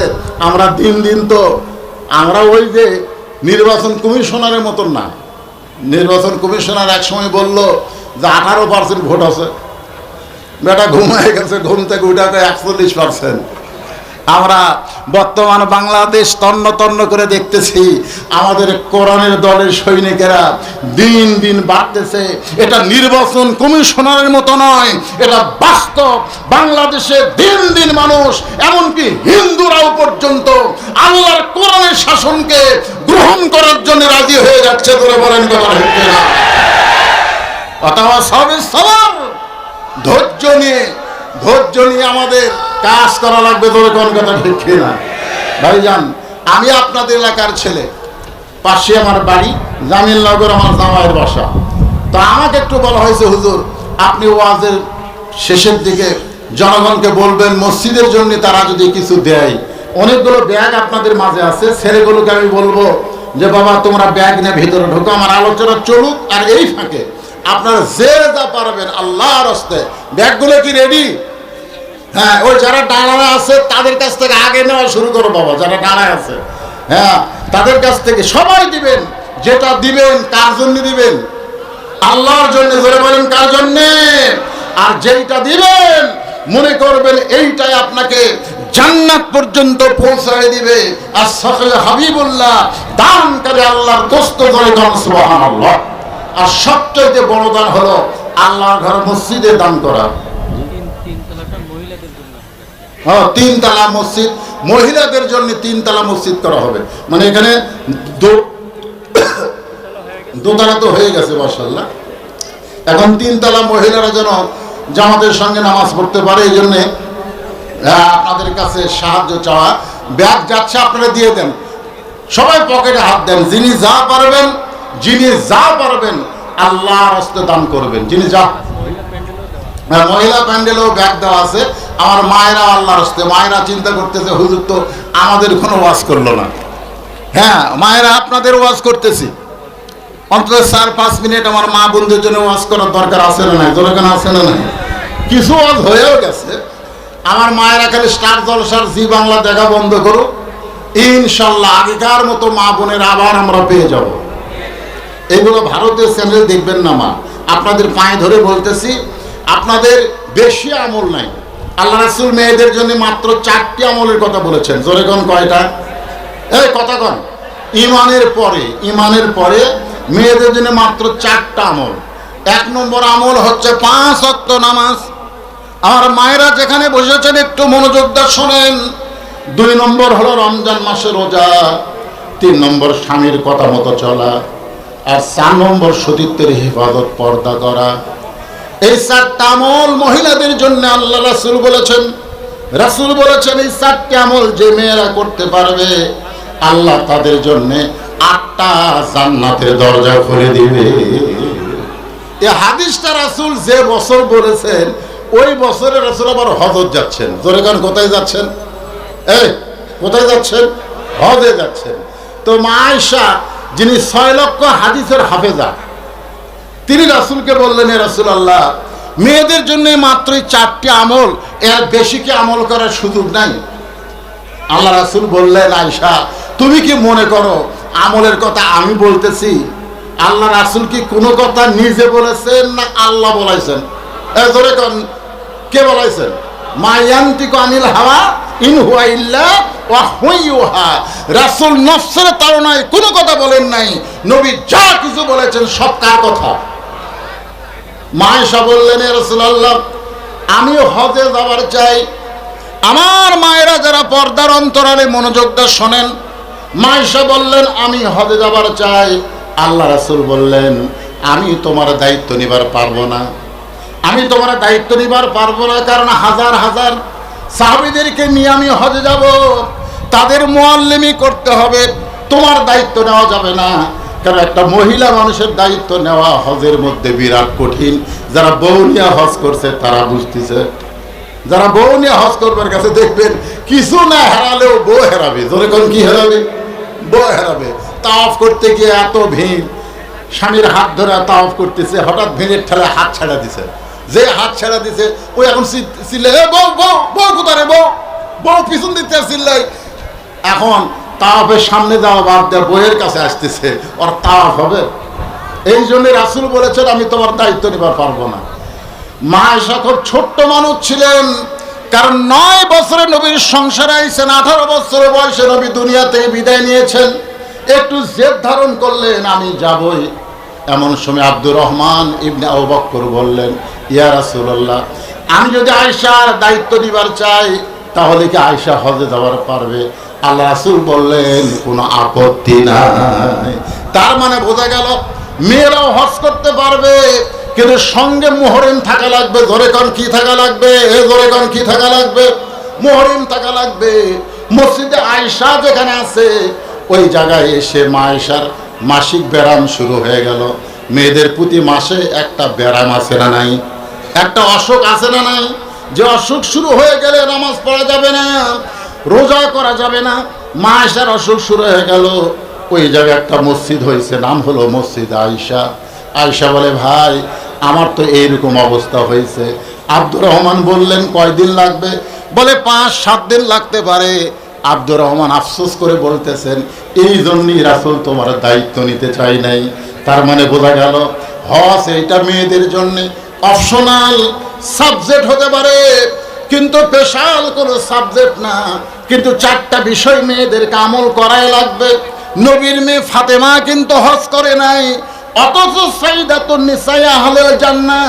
আমরা দিন দিন তো আমরা ওই যে নির্বাচন কমিশনারের মতন না। নির্বাচন কমিশনার এক সময় বলল যে 18% ভোট আছে, বেটা ঘুমায় গেছে, ঘুম থেকে উঠাতে 41%। আমরা বর্তমান বাংলাদেশ তন্ন তন্ন করে দেখতেছি আমাদের কোরআনের দলের সৈনিকেরা দিন দিন বাড়তেছে। এটা নির্বাচন কমিশনারের মতো নয়, এটা বাস্তব। বাংলাদেশে দিন দিন মানুষ, এমনকি হিন্দুরাও পর্যন্ত আল্লাহর কোরআনের শাসনকে গ্রহণ করার জন্য রাজি হয়ে যাচ্ছে। করে বলেন কথা হচ্ছে না? অথবা সবে সবার ধৈর্য নিয়ে আমাদের কাজ করা লাগবে। ধরে কোন কথা ঠিক না ভাইজান? আমি আপনাদের এলাকার ছেলে, পাশে আমার বাড়ি, জামিলনগর আমার জামাইয়ের বাসা। তো আমাকে একটু বলা হয়েছে, হুজুর আপনি ওয়াজের শেষের দিকে জনগণকে বলবেন মসজিদের জন্য তারা যদি কিছু দেয়। অনেকগুলো ব্যাগ আপনাদের মাঝে আছে, ছেলেগুলোকে আমি বলবো যে বাবা তোমরা ব্যাগ নিয়ে ভিতরে ঢোকো, আমার আলোচনা চলুক। আর এই ফাঁকে আপনারা যে যা পারবেন আল্লাহর রাস্তায়, ব্যাগগুলো কি রেডি? হ্যাঁ, ওই যারা ডানায় আছে তাদের কাছ থেকে আগে নেওয়া শুরু করো বাবা, যারা ডানায় আছে হ্যাঁ তাদের কাছ থেকে সবাই দিবেন। যেটা দিবেন কার জন্য দিবেন? আল্লাহর জন্য। জোরে বলেন কার জন্যে? আর যেইটা দিবেন মনে করবেন এইটাই আপনাকে জান্নাত পর্যন্ত পৌঁছায় দিবে। আর সকল হাবিবুল্লাহ দানকারী আল্লাহর দোস্ত, জোরে বলেন সুবহানাল্লাহ। আর সবচেয়ে বড় দান হলো আল্লাহর ঘর মসজিদে দান করা। হ্যাঁ, 3 তলা মসজিদ, মহিলাদের জন্য 3 তলা মসজিদ করা হবে। মানে এখানে দোতলা তো হয়ে গেছে মাশাআল্লাহ, এখন 3 তলা মহিলারা যেন জামাতের সঙ্গে নামাজ পড়তে পারে, এই জন্যে আপনাদের কাছে সাহায্য চাওয়া। ব্যাগ যাচ্ছে আপনারা দিয়ে দেন, সবাই পকেটে হাত দেন। যিনি যা পারবেন, যিনি যা পারবেন আল্লাহর রাস্তায় দান করবেন। যিনি যা, মহিলা প্যান্ডেলেও ব্যাগ দেওয়া আছে। আমার মায়েরা আল্লাহর রাস্তায়, মায়েরা চিন্তা করতেছে হুজুর তো আমাদের কোনো ওয়াজ করলো না। হ্যাঁ মায়েরা আপনাদের ওয়াজ করতেছি, অন্তত 4-5 মিনিট আমার মা বোনদের জন্য ওয়াজ করার দরকার আছে না নাই? দরকার আছে না নাই? কিছু ওয়াজ হয়েও গেছে। আমার মায়েরা খালি স্টার জলসার জি বাংলা দেখা বন্ধ করুক, ইনশাল্লাহ আগেকার মতো মা বোনের আবার আমরা পেয়ে যাব। এগুলো ভারতীয় চ্যানেল দেখবেন না মা, আপনাদের পায়ে ধরে বলতেছি, আপনাদের বেশি আমল নাই। আল্লাহ রাসূল মেয়েদের জন্য মাত্র 4টি আমলের কথা বলেছেন। জোরে কোন কয়টা? এই কথা কন। ইমানের পরে মেয়েদের জন্য মাত্র 4টা আমল। 1 নম্বর আমল হচ্ছে 5 ওয়াক্ত নামাজ। আমার মায়েরা যেখানে বসেছেন একটু মনোযোগ দিয়ে শোনেন। 2 নম্বর হলো রমজান মাসে রোজা। 3 নম্বর স্বামীর কথা মতো চলা। আর 4 নম্বর সতীত্বের হেফাজত, পর্দা করা। এই 4টা আমল মহিলাদের জন্য আল্লাহ রাসূল বলেছেন। এই 4টি আমল যে মেয়েরা করতে পারবে আল্লাহ তাদের জন্য 8টা জান্নাতের দরজা খুলে দিবে। এই হাদিসটা রাসূল যে বছর বলেছেন ওই বছরে রাসূল আবার হজে যাচ্ছেন। জোরে কান, কোথায় যাচ্ছেন? এই কোথায় যাচ্ছেন? হজে যাচ্ছেন। তো মা আয়েশা যিনি 6 লক্ষ হাদিসের হাফেজা, তিনি রাসূলকে বললেন, এ রাসূলুল্লাহ মেয়েদের জন্য মাত্র 4টি আমল, এর বেশি কি আমল করার সুযোগ নাই? আল্লাহ রাসূল বললেন, আয়েশা তুমি কি মনে করো আমলের কথা আমি বলতেছি? আল্লাহ রাসূল কি কোনো কথা নিজে বলেছেন না আল্লাহ বলাইছেন? জোরে কোন, কে বলাইছেন? মা ইয়ান্তিকু আনিল হাওয়া ইন হুয়া ইল্লা ওয়াহয়ুহা। রাসূল নফসের তাড়নায় কোনো কথা বলেন নাই। নবী যা কিছু বলেছেন সব কার কথা? মা আয়েশা বললেন, এ রাসূলুল্লাহ আমি হজে যাবার চাই। আমার মায়েরা যারা পর্দার অন্তরালে মনোযোগ দিয়ে শোনেন, মা আয়েশা বললেন আমি হজে যাবার চাই। আল্লাহ রাসূল বললেন, আমি তোমার দায়িত্ব নিবার পারবো না। কারণ হাজার হাজার সাহাবীদেরকে নিয়ে আমি হজে যাব, তাদের মুআল্লিমি করতে হবে, তোমার দায়িত্ব নেওয়া যাবে না। কারণ একটা মহিলা মানুষের দায়িত্ব নেওয়া হজের মধ্যে বিরাট কঠিন। যারা বউ নিয়ে হজ করছে তারা বুঝতেছে। যারা বউ নিয়ে হজ করবার কাছে দেখবেন কিছু না হারালেও বউ হারাবে। জোরে কোন, কি হারাবে? বউ হারাবে। তাওয়াফ করতে গিয়ে এত ভিড়, স্বামীর হাত ধরে তাওয়াফ করতেছে, হঠাৎ ভিড়ের ঠেলে হাত ছাড়া দিছে। যে হাত ছাড়া দিছে ওই এখন চিল্লে, বউ বউ বউ কোথায়? বউ পিছন দিতে চিল্লাই। এখন তাওয়াফের সামনে যাওয়া বাদ দেওয়া বউয়ের কাছে আসতেছে, ওর তাওয়াফ হবে? এই জন্য রাসূল বলেছেন আমি তোমার দায়িত্ব নিবার পারবো না। মা আয়েশা খুব ছোট্ট মানুষ ছিলেন, কারণ 9 বছরে নবীর সংসারে আইছেন, 18 বছর বয়সে নবী দুনিয়া থেকে বিদায় নিয়েছেন। একটু জেদ ধারণ করলেন আমি যাবই। এমন সময় আব্দুর রহমান ইবনে আবু বকর বললেন, ইয়া রাসূলুল্লাহ আমি যদি আয়েশার দায়িত্ব নিবার চাই তাহলে কি আয়েশা হজে যাওয়ার পারবে? আল্লাহ রাসূল বললেন কোনো আপত্তি নাই। তার মানে বোঝা গেল মেয়েরাও হজ করতে পারবে, কিন্তু সঙ্গে মুহরিম থাকা লাগবে। জোরে কোন, কি থাকা লাগবে? জোরে কোন, কি থাকা লাগবে? মুহরিম থাকা লাগবে। মসজিদে আয়েশা যেখানে আছে ওই জায়গায় এসে মা আয়েশার মাসিক ব্যারাম শুরু হয়ে গেল। মেয়েদের প্রতি মাসে একটা ব্যারাম আছে না নাই, একটা অসুখ আছে না নাই, যে অসুখ শুরু হয়ে গেলে নামাজ পড়া যাবে না, রোজা করা যাবে না। মা আয়েশার অসুখ শুরু হয়ে গেল, ওই জায়গায় একটা মসজিদ হয়েছে, নাম হলো মসজিদ আয়েশা। আয়েশা বলে, ভাই আমার তো এইরকম অবস্থা হয়েছে। আব্দুর রহমান বললেন, কয়দিন লাগবে? বলে 5-7 দিন লাগতে পারে। আব্দুর রহমান আফসোস করে বলতেছেন, এই জন্যই রাসূল তোমার দায়িত্ব নিতে চাই নাই। তার মানে বোঝা গেল হজ এইটা মেয়েদের জন্য অপশনাল সাবজেক্ট হতে পারে, কিন্তু স্পেশাল কোনো সাবজেক্ট না। কিন্তু 4টা বিষয় মেয়েদেরকে আমল করাই লাগবে। নবীর মেয়ে ফাতেমা কিন্তু হজ করে নাই, অথচ সাইয়্যিদাতুন নিসাই আহলেল জান্নাহ,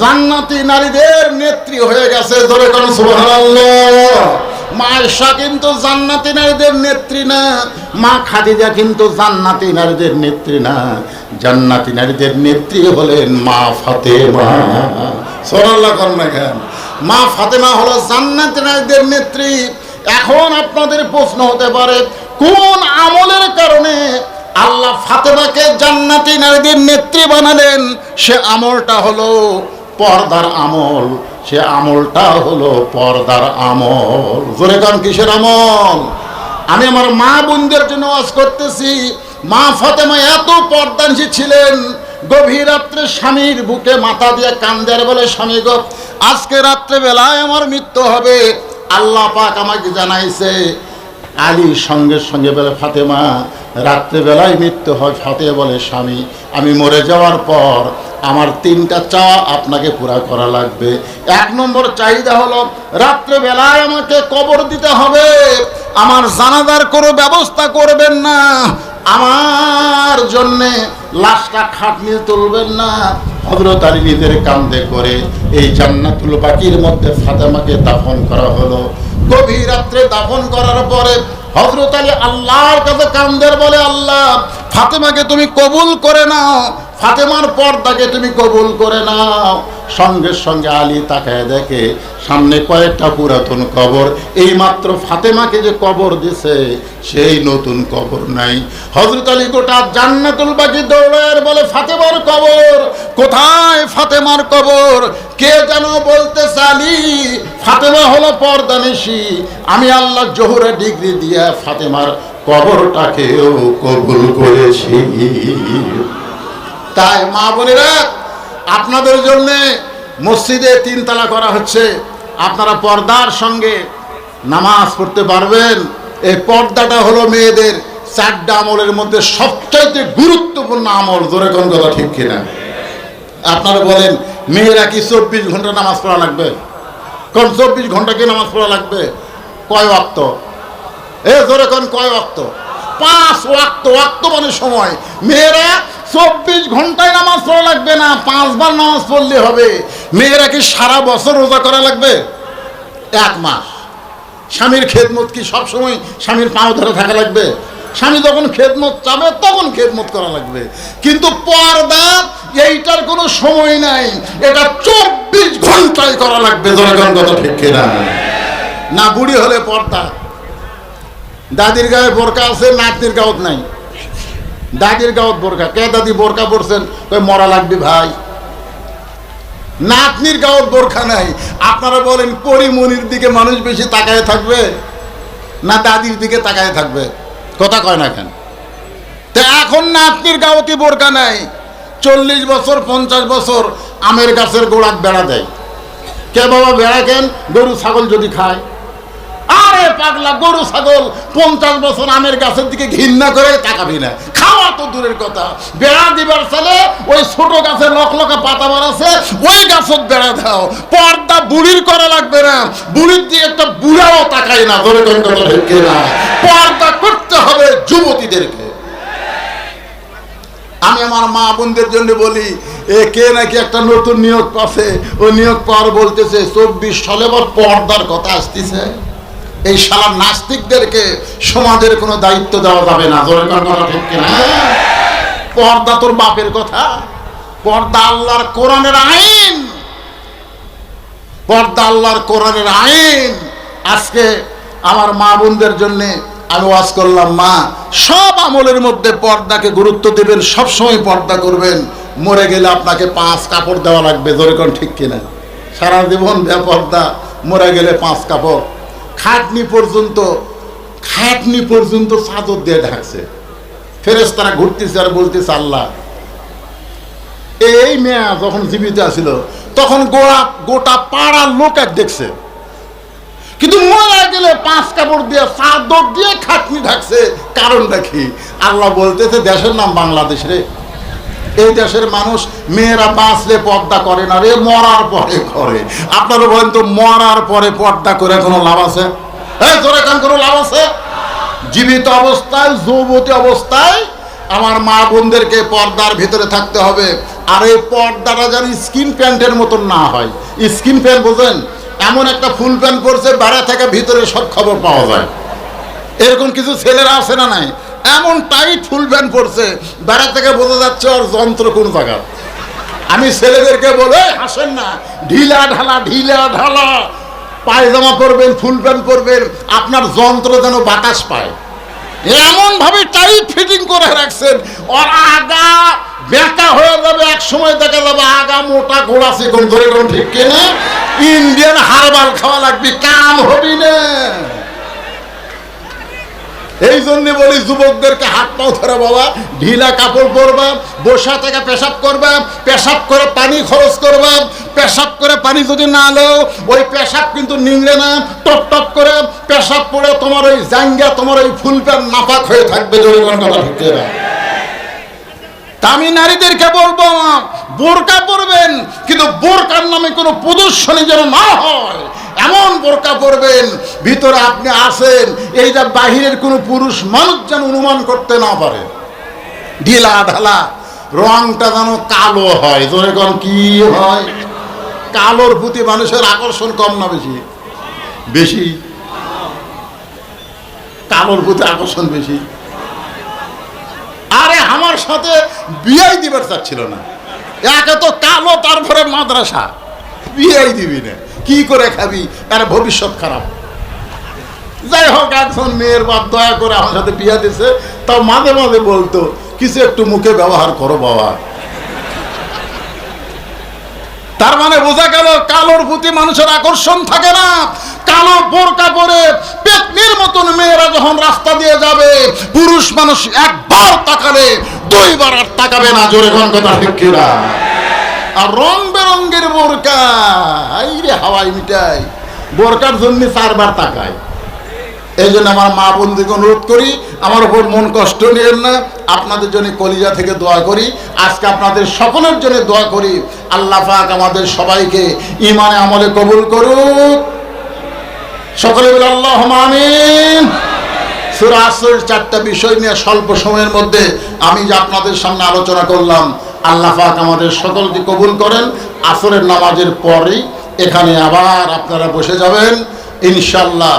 জান্নাতি নারীদের নেত্রী হয়ে গেছে। জোরে কোন সুবহানাল্লাহ। মা আয়েশা কিন্তু জান্নাতি নারীদের নেত্রী না, মা খাদিজা কিন্তু জান্নাতি নারীদের নেত্রী না। জান্নাতি নারীদের নেত্রী হলেন মা ফাতেমা। সুবহানাল্লাহ করনা কেন? মা ফাতেমা হলো জান্নাতি নারীদের নেত্রী। এখন আপনাদের প্রশ্ন হতে পারে, কোন আমলের কারণে আল্লাহ ফাতেমাকে জান্নাতি নারীদের নেত্রী বানালেন? সে আমলটা হলো পর্দার আমল। সে আমলটা হলো পর্দার আমল। জোরে কান, কিসের আমল? আমি আমার মা বোনদের জন্য ওয়াজ করতেছি। মা ফাতেমা এত পর্দানিশী ছিলেন, গভীর রাত্রে স্বামীর বুকে মাথা দিয়ে কান্দার বলে, স্বামী গো, আজকে রাত্রে বেলায় আমার মৃত্যু হবে। আল্লাহ পাক আমাকে জানাইছে। আলী সঙ্গে সঙ্গে বলে, ফাতেমা রাত্রেবেলায় মৃত্যু হয়। ফাতেমা বলে, স্বামী আমি মরে যাওয়ার পর আমার 3টা চাওয়া আপনাকে পুরা করা লাগবে। 1 নম্বর চাহিদা হলো রাত্রেবেলায় আমাকে কবর দিতে হবে, আমার জানাজার কোনো ব্যবস্থা করবেন না, আমার জন্যে লাশটা খাটনি তুলবেন না। হযরত আলী নিজের কাঁধে করে এই জান্নাতুল বাকির মধ্যে ফাতেমাকে দাফন করা হলো। গভীর রাত্রে দাফন করার পরে হযরত আলী আল্লাহর কাছে কাঁদের বলে, আল্লাহ ফাতেমাকে তুমি কবুল করে নাও, ফাতেমার পর্দাকে তুমি কবুল করে নাও। সঙ্গে সঙ্গে আলী তাকায় দেখে সামনে কয়েকটা পুরাতন কবর, এই মাত্র ফাতেমাকে যে কবর দিছে সেই নতুন কবর নাই। হযরত আলী গোটা জান্নাতুল বাকি দৌড়ায় বলে, ফাতেমার কবর কোথায়? ফাতেমার কবর কে যেন বলতেছে, আলী ফাতেমা হলো পর্দানিশী, আমি আল্লাহ জোহরে ডিগ্রি দিয়ে ফাতেমার কবরটাকেও কবুল করেছি। তাই মা বোনেরা, আপনাদের জন্য মসজিদে 3 তালা করা হচ্ছে, আপনারা পর্দার সঙ্গে নামাজ পড়তে পারবেন। এই পর্দাটা হলো মেয়েদের 4টা আমলের মধ্যে সবচাইতে গুরুত্বপূর্ণ আমল। জোরে কোন কথা ঠিক কিনা? আপনারা বলেন, মেয়েরা কি 24 ঘন্টা নামাজ পড়া লাগবে? কোন 24 ঘন্টা কি নামাজ পড়া লাগবে? কয় ওয়াক্ত? জোরে কোন কয় ওয়াক্ত? 5 ওয়াক্ত। ওয়াক্ত মানে সময়। মেয়েরা 24 ঘন্টায় নামাজ পড়া লাগবে না, 5 বার নামাজ পড়লে হবে। মেয়েরা কি সারা বছর রোজা করা লাগবে? 1 মাস। স্বামীর খেদমত কি সব সময় স্বামীর পাও ধরে থাকা লাগবে? স্বামী যখন খেদমত চাবে তখন খেদমত করা লাগবে। কিন্তু পর্দা এইটার কোনো সময় নাই, এটা 24 ঘন্টায় করা লাগবে। জনগণ কথা ঠিক কিনা? না বুড়ি হলে পর্দা, দাদির গায়ে বোরকা আছে, নাতনির গাওত নাই। দাদির গাওত বোরকা, কে দাদি বোরকা পরছেন? কই মরা লাগবে ভাই। নাতনির গাওত বোরকা নাই। আপনারা বলেন, পরিমনির দিকে মানুষ বেশি তাকায় থাকবে না দাদির দিকে তাকায় থাকবে? কথা কয় না কেন? তো এখন নাতনির গাওতি বোরকা নাই, 40 বছর 50 বছর আমের গাছের গোড়াত বেড়া দেয়। কে বাবা বেড়া কেন? গরু ছাগল যদি খায়। আরে পাগলা, গরু ছাগল 50 বছর আমের গাছের দিকে ঘৃণা করে তাকাবি না, খাওয়া তো দূরের কথা। বেড়া দিবার চলে ওই ছোট গাছের লকলকা পাতা বার আছে, ওই গাছত বেড়া দাও। পর্দা বুড়ির করা লাগবে না, বুড়ির দিয়ে একটা বুড়াও তাকায় না। ধরে কোন কথা ঠিক না? পর্দা করতে হবে যুবতীদেরকে। আমি আমার মা বোনদের জন্য বলি, কে নাকি একটা নতুন নিয়োগ পাচ্ছে, ওই নিয়োগ পাওয়ার বলতেছে 24 সালে পর্দার কথা আসতেছে। এই শালা নাস্তিকদেরকে সমাজের কোনো দায়িত্ব দেওয়া যাবে না। পর্দা তোর বাপের কথা, পর্দা আল্লাহর কোরআনের আইন, পর্দা আল্লাহর কোরআনের আইন। আজকে আমার মা বোনদের জন্য আমি ওয়াজ করলাম, মা সব আমলের মধ্যে পর্দাকে গুরুত্ব দেবেন, সবসময় পর্দা করবেন। মরে গেলে আপনাকে 5 কাপড় দেওয়া লাগবে, জোরে কোন ঠিক কিনা? সারা জীবন বেপর্দা, মরে গেলে 5 কাপড়। খাটনি পর্যন্ত চাদর দিয়ে ঢাকছে। ফেরেশতারা ঘুরতেছে আর বলতেছে, আল্লাহ এই মেয়া যখন জীবিত আছিল তখন গোটা পাড়ার লোক এক দেখছে, কিন্তু মরে গেলে 5 কাপড় দিয়ে চাদর দিয়ে খাটনি ঢাকছে, কারণটা কি? আল্লাহ বলতেছে, দেশের নাম বাংলাদেশ রে, এই দেশের মানুষ মেয়েরা বাঁচলে পর্দা করে না রে, মরার পরে করে। আপনারা বলেন তো, মরার পরে পর্দা করে কোনো লাভ আছে? এই জোরে কান, কোনো লাভ আছে? জীবিত অবস্থায়, যৌবতী অবস্থায় আমার মা বোনদেরকে পর্দার ভিতরে থাকতে হবে। আর এই পর্দাটা যেন স্কিন প্যান্টের মতন না হয়। স্কিন প্যান্ট বোঝেন? এমন একটা ফুল প্যান্ট পরছে, বাইরে থেকে ভিতরে সব খবর পাওয়া যায়। এরকম কিছু ছেলেরা আছে না নাই? এমন টাইট ফুল প্যান্ট পরছে, বাইরে থেকে বোঝা যাচ্ছে ওর যন্ত্র কোন জায়গা। আমি ছেলেদেরকে বলে, হাসেন না, ঢিলা ঢালা পায়জামা পরবেন, ফুল প্যান্ট পরবেন, আপনার যন্ত্র যেন বাতাস পায়, এমন ভাবে টাইট ফিটিং করে রাখছেন। ওর আগা বেঁকা হয়ে যাবে, এক সময় দেখা যাবে আগা মোটা ঘোড়া চিকন, ধরে কোন ঠিক কিনা? ইন্ডিয়ান হারবাল খাওয়া লাগবে, কাম হবি না। এই জন্য বলি যুবকদেরকে হাত পাও ধরে, বাবা ঢিলা কাপড় পরবা, বসা থেকে পেশাব করবা, পেশাব করে পানি খরচ করবা। পেশাব করে পানি যদি না লো, ওই পেশাব কিন্তু নিংড়ে না, টপ টপ করে পেশাব পড়ে তোমার ওই জাঙ্গা, তোমার ওই ফুল প্যান্ট নাপাক হয়ে থাকবে। আমি নারীদেরকে বলবো, বোরকা পরবেন, কিন্তু বোরকার নামে কোনো প্রদর্শনী যেন না হয়, এমন বোরকা পরবেন ভিতরে আপনি আছেন, এইটা বাহিরের কোনো পুরুষ মানুষ যেন অনুমান করতে না পারে। ঢিলা ঢালা, রংটা যেন কালো হয়, জোরে কোন কি হয়? কালোর প্রতি মানুষের আকর্ষণ কম না বেশি? বেশি। কালোর প্রতি আকর্ষণ বেশি। আরে আমার সাথে বিয়াই দিবার চাচ্ছিল না, একে তো কালো, তারপরে মাদ্রাসা, বিয়াই দিবি না, কি করে খাবি? তার ভবিষ্যৎ খারাপ। যাই হোক, একজন মেয়ের বাপ দয়া করে আমার সাথে বিয়া দিছে, তাও মাঝে মাঝে বলতো, কিছু একটু মুখে ব্যবহার করো বাবা। তার মানে বোঝা গেল, কালোর প্রতি মানুষের আকর্ষণ থাকে না। কালো বোরকা পরে পেতনির মতন মেয়েরা যখন রাস্তা দিয়ে যাবে, পুরুষ মানুষ একবার তাকালে 2 বার আর তাকাবে না, জোরে কোন কথা ঠিক কিনা? আর রং বেরঙ্গের বোরকা, এই রে হাওয়াই মিটাই, বোরকার জন্য 4 বার তাকায়। এই জন্য আমার মা বোনদেরকে অনুরোধ করি, আমার উপর মন কষ্ট নিয়েন না, আপনাদের জন্য কলিজা থেকে দোয়া করি। আজকে আপনাদের সকলের জন্য দোয়া করি, আল্লাহ পাক আমাদের সবাইকে ঈমানে আমলে কবুল করুক। সকলে বলে আল্লাহুম্মা আমিন। সূরা আসরের 4টা বিষয় নিয়ে স্বল্প সময়ের মধ্যে আমি যে আপনাদের সামনে আলোচনা করলাম, আল্লাহ পাক আমাদের সকলকে কবুল করেন। আসরের নামাজের পরেই এখানে আবার আপনারা বসে যাবেন ইনশাআল্লাহ।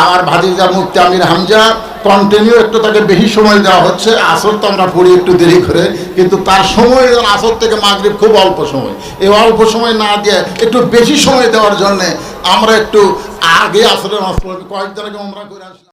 আমার ভাতিজা মুফতি আমির হামজা কন্টিনিউ একটু তাকে বেশি সময় দেওয়া হচ্ছে। আসর তো আমরা পড়ি একটু দেরি করে, কিন্তু তার সময় আসর থেকে মাগরিব খুব অল্প সময়, এই অল্প সময় না দিয়ে একটু বেশি সময় দেওয়ার জন্যে আমরা একটু আগে আসরের নামাজ পড়ি। কয়েকদিন আগে আমরা করে আসলাম।